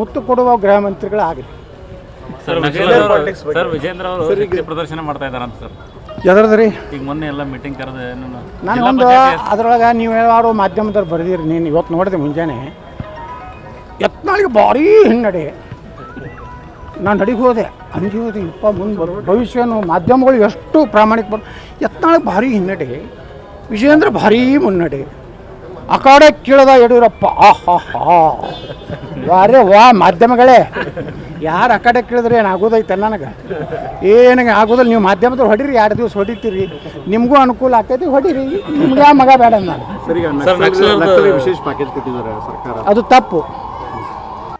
ಮುತ್ತು ಕೊಡುವ ಗೃಹ ಮಂತ್ರಿಗಳು ಆಗಲಿ. ಸರ್ ವಿಜೇಂದ್ರ ಅವರು ಪ್ರದರ್ಶನ ಮಾಡ್ತಾ ಇದ್ದಾರಂತ ಸರ್, ಎದ್ರದ್ರಿ? ಈಗ ಮೊನ್ನೆ ಎಲ್ಲ ಮೀಟಿಂಗ್ ಕರೆದು ನಾನು ಒಂದು ಅದರೊಳಗೆ ನೀವು ಯಾರು ಮಾಧ್ಯಮದವ್ರು ಬರೆದಿರಿ, ನೀನು ಇವತ್ತು ನೋಡಿದೆ ಮುಂಜಾನೆ, ಯತ್ನಾಳಿಗೆ ಭಾರೀ ಹಿನ್ನಡೆ. ನಾನು ನಡಿಗೆ ಹೋದೆ, ಅಂಜಿ ಹೋದೆ, ಇಪ್ಪ ಮುಂದೆ ಭವಿಷ್ಯನು ಮಾಧ್ಯಮಗಳು ಎಷ್ಟು ಪ್ರಾಮಾಣಿಕ ಯತ್ನಾಳಿಗೆ ಭಾರೀ ಹಿನ್ನಡೆ, ವಿಜೇಂದ್ರ ಭಾರೀ ಮುನ್ನಡೆ. ಆ ಕಡೆ ಕೇಳದ ಯಡಿಯೂರಪ್ಪ, ವಾರೇ ವಾ ಮಾಧ್ಯಮಗಳೇ, ಯಾರು ಆ ಕಡೆ ಕೇಳಿದ್ರೆ ಏನಾಗೋದೈತೆ ನನಗೆ ಏನಾಗ ಆಗೋದಿಲ್ಲ. ನೀವು ಮಾಧ್ಯಮದವ್ರು ಹೊಡೀರಿ, 2 ದಿವಸ ಹೊಡಿತೀರಿ, ನಿಮಗೂ ಅನುಕೂಲ ಆಗ್ತೈತಿ, ಹೊಡೀರಿ, ನಿಮ್ಗೆ ಮಗ ಬೇಡ ನಾನು. ವಿಶೇಷ ಪ್ಯಾಕೇಜ್ ಕೊಟ್ಟಿದ್ದಾರೆ ಸರ್ಕಾರ, ಅದು ತಪ್ಪು.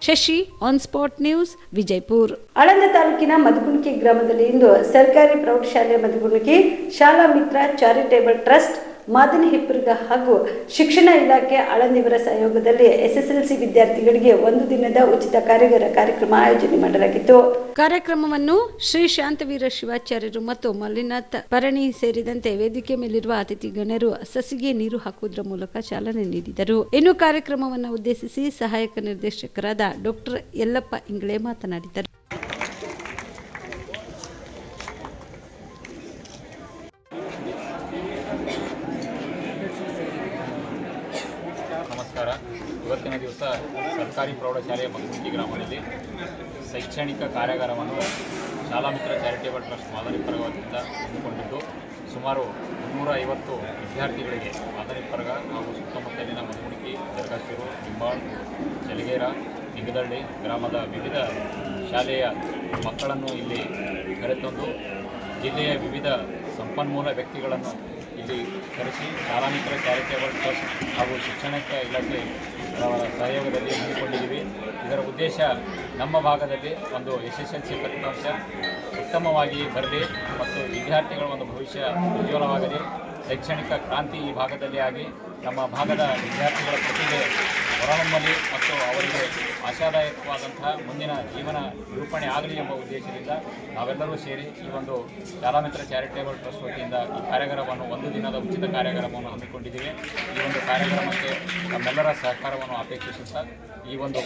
Shashi, on spot news, Vijayapura. Aland ತಾಲೂಕಿನ ಮಧುಗುಣಿಕೆ ಗ್ರಾಮದಲ್ಲಿ ಇಂದು ಸರ್ಕಾರಿ ಪ್ರೌಢಶಾಲೆ ಮಧುಗುಣಿಕೆ ಶಾಲಾ ಮಿತ್ರ ಚಾರಿಟೇಬಲ್ ಟ್ರಸ್ಟ್, ಮಾದನಿ ಹಿಪ್ಪುರ್ಗ ಹಾಗೂ ಶಿಕ್ಷಣ ಇಲಾಖೆ ಆಳಂದಿವರ ಸಹಯೋಗದಲ್ಲಿ SSLC ವಿದ್ಯಾರ್ಥಿಗಳಿಗೆ 1 ದಿನದ ಉಚಿತ ಕಾರ್ಯಾಗಾರ ಕಾರ್ಯಕ್ರಮ ಆಯೋಜನೆ ಮಾಡಲಾಗಿತ್ತು. ಕಾರ್ಯಕ್ರಮವನ್ನು ಶ್ರೀ ಶಾಂತವೀರ ಶಿವಾಚಾರ್ಯರು ಮತ್ತು ಮಲ್ಲಿನಾಥ್ ಪರಣಿ ಸೇರಿದಂತೆ ವೇದಿಕೆ ಮೇಲಿರುವ ಅತಿಥಿ ಗಣ್ಯರು ಸಸಿಗೆ ನೀರು ಹಾಕುವುದರ ಮೂಲಕ ಚಾಲನೆ ನೀಡಿದರು. ಇನ್ನು ಕಾರ್ಯಕ್ರಮವನ್ನು ಉದ್ದೇಶಿಸಿ ಸಹಾಯಕ ನಿರ್ದೇಶಕರಾದ ಡಾಕ್ಟರ್ ಯಲ್ಲಪ್ಪ ಇಂಗ್ಳೆ ಮಾತನಾಡಿದರು. ನಮಸ್ಕಾರ. ಇವತ್ತಿನ ದಿವಸ ಸರ್ಕಾರಿ ಪ್ರೌಢಶಾಲೆಯ ಮಗಮುಂಡಿ ಗ್ರಾಮದಲ್ಲಿ ಶೈಕ್ಷಣಿಕ ಕಾರ್ಯಾಗಾರವನ್ನು ಶಾಲಾ ಮಿತ್ರ ಚಾರಿಟೇಬಲ್ ಟ್ರಸ್ಟ್ ಮಾದರಿಪರ್ಗ ವತಿಯಿಂದ ಹಮ್ಮಿಕೊಂಡಿದ್ದು ಸುಮಾರು 350 ವಿದ್ಯಾರ್ಥಿಗಳಿಗೆ ಮಾದರಿಪರ್ಗ ಹಾಗೂ ಸುತ್ತಮುತ್ತಲಿನ ಮಗಮುಂಡಿ, ದರ್ಗಾಶಿರು, ನಿಂಬಾಳ್, ಜಲಗೇರ, ನಿಗದಳ್ಳಿ ಗ್ರಾಮದ ವಿವಿಧ ಶಾಲೆಯ ಮಕ್ಕಳನ್ನು ಇಲ್ಲಿ ಕರೆತಂದು ಜಿಲ್ಲೆಯ ವಿವಿಧ ಸಂಪನ್ಮೂಲ ವ್ಯಕ್ತಿಗಳನ್ನು ಇಲ್ಲಿ ಕರೆಸಿ ಶಾಲಾ ಮಿತ್ರ ಚಾರಿಟೇಬಲ್ ಟ್ರಸ್ಟ್ ಹಾಗೂ ಶಿಕ್ಷಣ ಇಲಾಖೆ ಸಹಯೋಗದಲ್ಲಿ ಹಮ್ಮಿಕೊಂಡಿದ್ದೀವಿ. ಇದರ ಉದ್ದೇಶ ನಮ್ಮ ಭಾಗದಲ್ಲಿ ಒಂದು SSLC ಫಲಿತಾಂಶ ಉತ್ತಮವಾಗಿ ಬರಲಿ ಮತ್ತು ವಿದ್ಯಾರ್ಥಿಗಳ ಒಂದು ಭವಿಷ್ಯ ಉಜ್ವಲವಾಗಲಿ, ಶೈಕ್ಷಣಿಕ ಕ್ರಾಂತಿ ಈ ಭಾಗದಲ್ಲಿ ಆಗಿ ನಮ್ಮ ಭಾಗದ ವಿದ್ಯಾರ್ಥಿಗಳ ಪ್ರತಿಭೆ ಹೊರಹೊಮ್ಮಲಿ ಮತ್ತು ಅವರಿಗೆ ಆಶಾದಾಯಕವಾದಂತಹ ಮುಂದಿನ ಜೀವನ ನಿರೂಪಣೆ ಆಗಲಿ ಎಂಬ ಉದ್ದೇಶದಿಂದ ನಾವೆಲ್ಲರೂ ಸೇರಿ ಈ ಒಂದು ಶಾಲಾ ಮಿತ್ರ ಚಾರಿಟೇಬಲ್ ಟ್ರಸ್ಟ್ ವತಿಯಿಂದ ಈ ಕಾರ್ಯಾಗಾರವನ್ನು 1 ದಿನದ ಉಚಿತ ಕಾರ್ಯಾಗಾರವನ್ನು ಹಮ್ಮಿಕೊಂಡಿದ್ದೇವೆ. ಈ ಒಂದು ಕಾರ್ಯಕ್ರಮಕ್ಕೆ ನಮ್ಮೆಲ್ಲರ ಸಹಕಾರವನ್ನು ಅಪೇಕ್ಷಿಸುತ್ತಾ ಈ ಒಂದು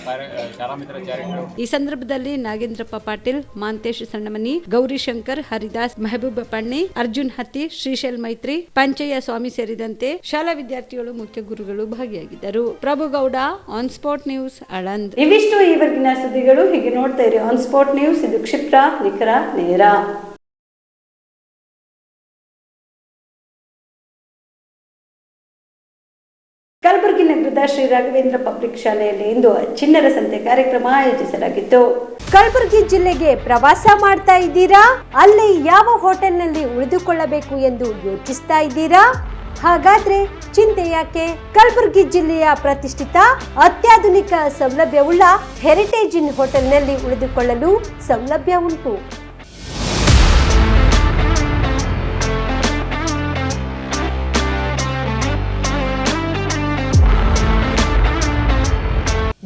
ಶಾಲಾ ಮಿತ್ರ ಚಾರಿಟೇಬಲ್ ಈ ಸಂದರ್ಭದಲ್ಲಿ ನಾಗೇಂದ್ರಪ್ಪ ಪಾಟೀಲ್, ಮಾಂತೇಶ್ ಸಣ್ಣಮನಿ, ಗೌರಿಶಂಕರ್, ಹರಿದಾಸ್, ಮೆಹಬೂಬ್ ಪಣ್ಣಿ, ಅರ್ಜುನ್ ಹತ್ತಿ, ಶ್ರೀಶೈಲ್ ಮೈತ್ರಿ, ಪಂಚಯ್ಯ ಸ್ವಾಮಿ ಸೇರಿದಂತೆ ಶಾಲಾ ವಿದ್ಯಾರ್ಥಿಗಳು, ಮುಖ್ಯ ಗುರುಗಳು ಭಾಗಿಯಾಗಿದ್ದರು. Prabhugouda, on spot news, Aland. ಇವಿಷ್ಟು ಈವರೆಗಿನ ಸುದ್ದಿಗಳು. ಹೀಗೆ ನೋಡ್ತಾ ಇರಿ ಆನ್ ಸ್ಪಾಟ್ ನ್ಯೂಸ್. ಇದು ಕ್ಷಿಪ್ರ, ನಿಖರ, ನೇರ. ಕಲಬುರಗಿ ನಗರದ ಶ್ರೀ ರಾಘವೇಂದ್ರ ಪಬ್ಲಿಕ್ ಶಾಲೆಯಲ್ಲಿ ಇಂದು ಚಿಣ್ಣರ ಸಂತೆ ಕಾರ್ಯಕ್ರಮ ಆಯೋಜಿಸಲಾಗಿತ್ತು. ಕಲಬುರಗಿ ಜಿಲ್ಲೆಗೆ ಪ್ರವಾಸ ಮಾಡ್ತಾ ಇದ್ದೀರಾ? ಅಲ್ಲಿ ಯಾವ ಹೋಟೆಲ್ನಲ್ಲಿ ಉಳಿದುಕೊಳ್ಳಬೇಕು ಎಂದು ಯೋಚಿಸ್ತಾ ಇದ್ದೀರಾ? ಹಾಗಾದ್ರೆ ಚಿಂತೆ ಯಾಕೆ? ಕಲಬುರಗಿ ಜಿಲ್ಲೆಯ ಪ್ರತಿಷ್ಠಿತ ಅತ್ಯಾಧುನಿಕ ಸೌಲಭ್ಯವುಳ್ಳ ಹೆರಿಟೇಜ್ ಇನ್ ಹೋಟೆಲ್ನಲ್ಲಿ ಉಳಿದುಕೊಳ್ಳಲು ಸೌಲಭ್ಯ ಉಂಟು.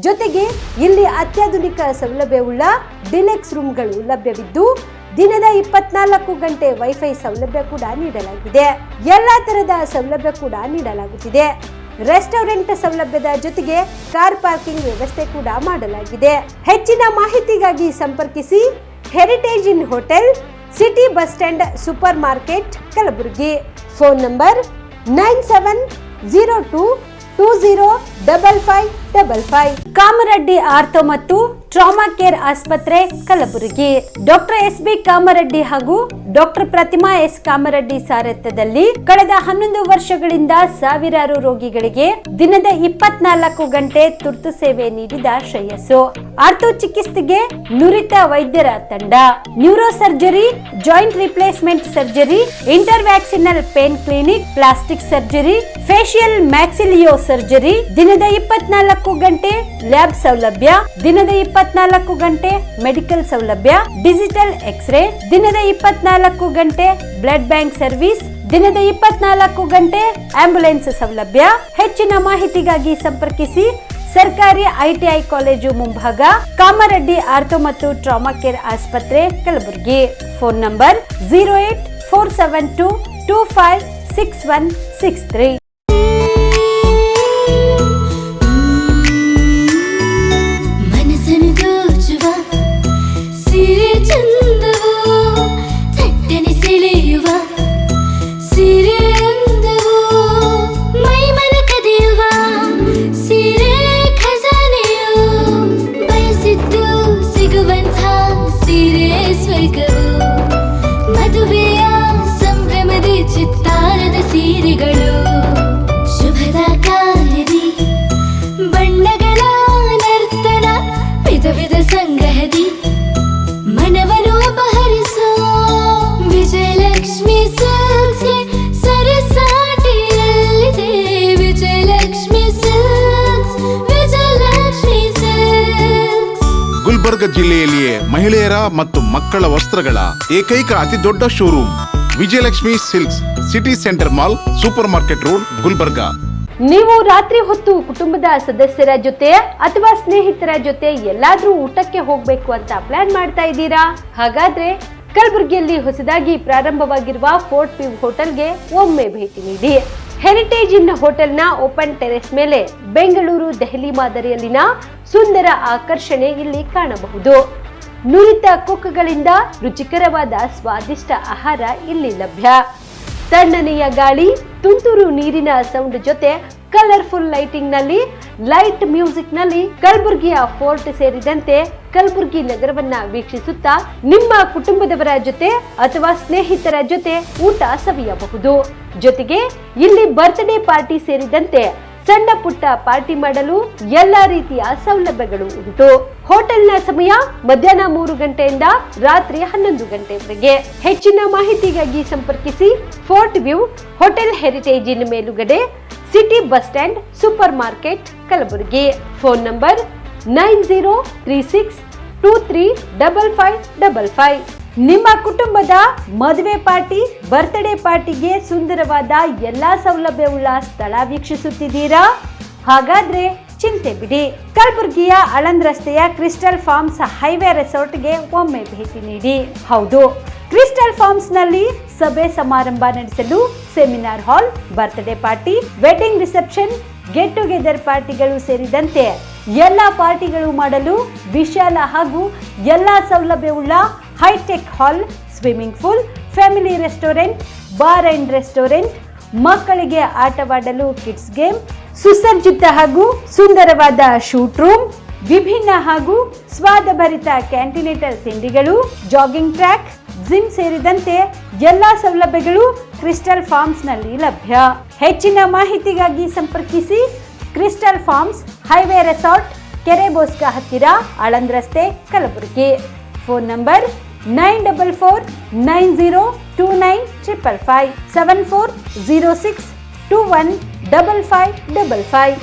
ಜೊತೆಗೆ ಇಲ್ಲಿ ಅತ್ಯಾಧುನಿಕ ಸೌಲಭ್ಯವುಳ್ಳ ಡಿಲೆಕ್ಸ್ ರೂಮ್ಗಳು ಲಭ್ಯವಿದ್ದು ದಿನದ 24 ಗಂಟೆ ವೈಫೈ ಸೌಲಭ್ಯ ಕೂಡ ನೀಡಲಾಗಿದೆ. ಎಲ್ಲಾ ತರಹದ ಸೌಲಭ್ಯ ಕೂಡ ನೀಡಲಾಗುತ್ತಿದೆ. ರೆಸ್ಟೋರೆಂಟ್ ಸೌಲಭ್ಯದ ಜೊತೆಗೆ ಕಾರ್ ಪಾರ್ಕಿಂಗ್ ವ್ಯವಸ್ಥೆ ಕೂಡ ಮಾಡಲಾಗಿದೆ. ಹೆಚ್ಚಿನ ಮಾಹಿತಿಗಾಗಿ ಸಂಪರ್ಕಿಸಿ heritage inn hotel, city bus stand, super market, Kalaburagi. Phone number 9702205555. Kamareddy ortho ಮತ್ತು ಟ್ರಾಮಾ ಕೇರ್ ಆಸ್ಪತ್ರೆ, ಕಲಬುರಗಿ. ಡಾಕ್ಟರ್ SB ಕಾಮರೆಡ್ಡಿ ಹಾಗೂ ಡಾಕ್ಟರ್ ಪ್ರತಿಮಾ S ಕಾಮರೆಡ್ಡಿ ಸಾರಥ್ಯದಲ್ಲಿ ಕಳೆದ 11 ವರ್ಷಗಳಿಂದ ಸಾವಿರಾರು ರೋಗಿಗಳಿಗೆ ದಿನದ 24 ಗಂಟೆ ತುರ್ತು ಸೇವೆ ನೀಡಿದ ಶ್ರೇಯಸ್ಸು. ಆರ್ಥೋ ಚಿಕಿತ್ಸೆಗೆ ನುರಿತ ವೈದ್ಯರ ತಂಡ, neuro surgery, joint replacement surgery, interventional pain clinic, plastic surgery, facial maxillo surgery, ದಿನದ 24 ಗಂಟೆ ಲ್ಯಾಬ್ ಸೌಲಭ್ಯ, ದಿನದ 24 ಗಂಟೆ ಮೆಡಿಕಲ್ ಸೌಲಭ್ಯ, ಡಿಜಿಟಲ್ ಎಕ್ಸ್ರೇ, ದಿನದ 24 ಗಂಟೆ ಬ್ಲಡ್ ಬ್ಯಾಂಕ್ ಸರ್ವಿಸ್, ದಿನದ 24 ಗಂಟೆ ಆಂಬ್ಯುಲೆನ್ಸ್ ಸೌಲಭ್ಯ. ಹೆಚ್ಚಿನ ಮಾಹಿತಿಗಾಗಿ ಸಂಪರ್ಕಿಸಿ ಸರ್ಕಾರಿ ITI ಕಾಲೇಜು ಮುಂಭಾಗ, ಕಾಮರೆಡ್ಡಿ ಆರ್ಥೋ ಮತ್ತು ಟ್ರಾಮಾ ಕೇರ್ ಆಸ್ಪತ್ರೆ, ಕಲಬುರಗಿ. Phone number 08472256163. ಮದುವೆಯ ಸಂಭ್ರಮದ ಚಿತ್ತಾರದ ಸೀರೆಗಳು, ಶುಭದ ಕಾರ್ಯದಿ ಬಣ್ಣಗಳ ನರ್ತನ, ವಿಧ ವಿಧ ಸಂಗ್ರಹದಿ ಮನವನ್ನು ಅಪಹರಿಸೋ ವಿಜಯಲಕ್ಷ್ಮಿ ಸಿಲ್ಕ್ಸ್ ಸರಸಾಟಿಯಲ್ಲಿದೆ. Vijayalakshmi silks, Vijayalakshmi silks. ಗುಲ್ಬರ್ಗ ಜಿಲ್ಲೆಯಲ್ಲಿಯೇ ಮಹಿಳೆಯರ ಮತ್ತು ಮಕ್ಕಳ ವಸ್ತ್ರಗಳ ಏಕೈಕ ಅತಿ ದೊಡ್ಡ showroom Vijayalakshmi silks, city centre mall, super market road, Gulbarga. ನೀವು ರಾತ್ರಿ ಹೊತ್ತು ಕುಟುಂಬದ ಸದಸ್ಯರ ಜೊತೆ ಅಥವಾ ಸ್ನೇಹಿತರ ಜೊತೆ ಎಲ್ಲಾದ್ರೂ ಊಟಕ್ಕೆ ಹೋಗ್ಬೇಕು ಅಂತ ಪ್ಲಾನ್ ಮಾಡ್ತಾ ಇದ್ದೀರಾ? ಹಾಗಾದ್ರೆ ಕಲಬುರಗಿಯಲ್ಲಿ ಹೊಸದಾಗಿ ಪ್ರಾರಂಭವಾಗಿರುವ ಫೋರ್ಟ್ ವ್ಯೂ ಹೋಟೆಲ್ಗೆ ಒಮ್ಮೆ ಭೇಟಿ ನೀಡಿ. ಹೆರಿಟೇಜ್ ಇನ್ ಹೋಟೆಲ್ನ ಓಪನ್ ಟೆರೆಸ್ ಮೇಲೆ ಬೆಂಗಳೂರು, ದೆಹಲಿ ಮಾದರಿಯಲ್ಲಿನ ಸುಂದರ ಆಕರ್ಷಣೆ ಇಲ್ಲಿ ಕಾಣಬಹುದು. ನುರಿತ ಕುಕ್ಗಳಿಂದ ರುಚಿಕರವಾದ ಸ್ವಾದಿಷ್ಟ ಆಹಾರ ಇಲ್ಲಿ ಲಭ್ಯ. ತಣ್ಣನೆಯ ಗಾಳಿ, ತುಂತುರು ನೀರಿನ ಸೌಂಡ್ ಜೊತೆ ಕಲರ್ಫುಲ್ ಲೈಟಿಂಗ್ ನಲ್ಲಿ, ಲೈಟ್ ಮ್ಯೂಸಿಕ್ ನಲ್ಲಿ ಕಲಬುರಗಿಯ ಫೋರ್ಟ್ ಸೇರಿದಂತೆ ಕಲಬುರಗಿ ನಗರವನ್ನ ವೀಕ್ಷಿಸುತ್ತಾ ನಿಮ್ಮ ಕುಟುಂಬದವರ ಜೊತೆ ಅಥವಾ ಸ್ನೇಹಿತರ ಜೊತೆ ಊಟ ಸವಿಯಬಹುದು. ಜೊತೆಗೆ ಇಲ್ಲಿ ಬರ್ತ್ಡೇ ಪಾರ್ಟಿ ಸೇರಿದಂತೆ ಸಣ್ಣ ಪುಟ್ಟ ಪಾರ್ಟಿ ಮಾಡಲು ಎಲ್ಲಾ ರೀತಿಯ ಸೌಲಭ್ಯಗಳು ಉಂಟು. ಹೋಟೆಲ್ನ ಸಮಯ ಮಧ್ಯಾಹ್ನ 3 ಗಂಟೆಯಿಂದ ರಾತ್ರಿ 11 ಗಂಟೆವರೆಗೆ. ಹೆಚ್ಚಿನ ಮಾಹಿತಿಗಾಗಿ ಸಂಪರ್ಕಿಸಿ ಫೋರ್ಟ್ ವ್ಯೂ ಹೋಟೆಲ್ ಹೆರಿಟೇಜಿನ ಮೇಲುಗಡೆ, city bus stand, super market, Kalaburagi. Phone number 9036235555. ನಿಮ್ಮ ಕುಟುಂಬದ ಮದುವೆ ಪಾರ್ಟಿ, ಬರ್ತ್ಡೇ ಪಾರ್ಟಿಗೆ ಸುಂದರವಾದ ಎಲ್ಲಾ ಸೌಲಭ್ಯವುಳ್ಳ ಸ್ಥಳ ವೀಕ್ಷಿಸುತ್ತಿದ್ದೀರಾ? ಹಾಗಾದ್ರೆ ಚಿಂತೆ ಬಿಡಿ. ಕಲಬುರಗಿಯ ಆಳಂದ್ ರಸ್ತೆಯ ಕ್ರಿಸ್ಟಲ್ ಫಾರ್ಮ್ಸ್ ಹೈವೇ ರೆಸಾರ್ಟ್ಗೆ ಒಮ್ಮೆ ಭೇಟಿ ನೀಡಿ. ಹೌದು, ಕ್ರಿಸ್ಟಲ್ ಫಾರ್ಮ್ಸ್ ನಲ್ಲಿ ಸಭೆ ಸಮಾರಂಭ ನಡೆಸಲು seminar hall, birthday party, wedding reception, get together ಪಾರ್ಟಿಗಳು ಸೇರಿದಂತೆ ಎಲ್ಲ ಪಾರ್ಟಿಗಳು ಮಾಡಲು ವಿಶಾಲ ಹಾಗೂ ಎಲ್ಲಾ ಸೌಲಭ್ಯವುಳ್ಳ hi-tech hall, swimming pool, family restaurant, bar and restaurant, ಮಕ್ಕಳಿಗೆ ಆಟವಾಡಲು ಕಿಡ್ಸ್ ಗೇಮ್, ಸುಸಜ್ಜಿತ ಹಾಗೂ ಸುಂದರವಾದ ಶೂಟ್ ರೂಮ್, ವಿಭಿನ್ನ ಹಾಗೂ ಸ್ವಾದಭರಿತ ಕ್ಯಾಂಟಿನೇಟರ್ ತಿಂಡಿಗಳು, ಜಾಗಿಂಗ್ ಟ್ರ್ಯಾಕ್, ಜಿಮ್ ಸೇರಿದಂತೆ ಎಲ್ಲಾ ಸೌಲಭ್ಯಗಳು ಕ್ರಿಸ್ಟಲ್ ಫಾರ್ಮ್ಸ್ ನಲ್ಲಿ ಲಭ್ಯ. ಹೆಚ್ಚಿನ ಮಾಹಿತಿಗಾಗಿ ಸಂಪರ್ಕಿಸಿ ಕ್ರಿಸ್ಟಲ್ ಫಾರ್ಮ್ಸ್ ಹೈವೇ ರೆಸಾರ್ಟ್, ಕೆರೆ ಬೋಸ್ಕ ಹತ್ತಿರ, ಆಳಂದ್ ರಸ್ತೆ, ಕಲಬುರಗಿ. Phone number 9490295555 7406215555.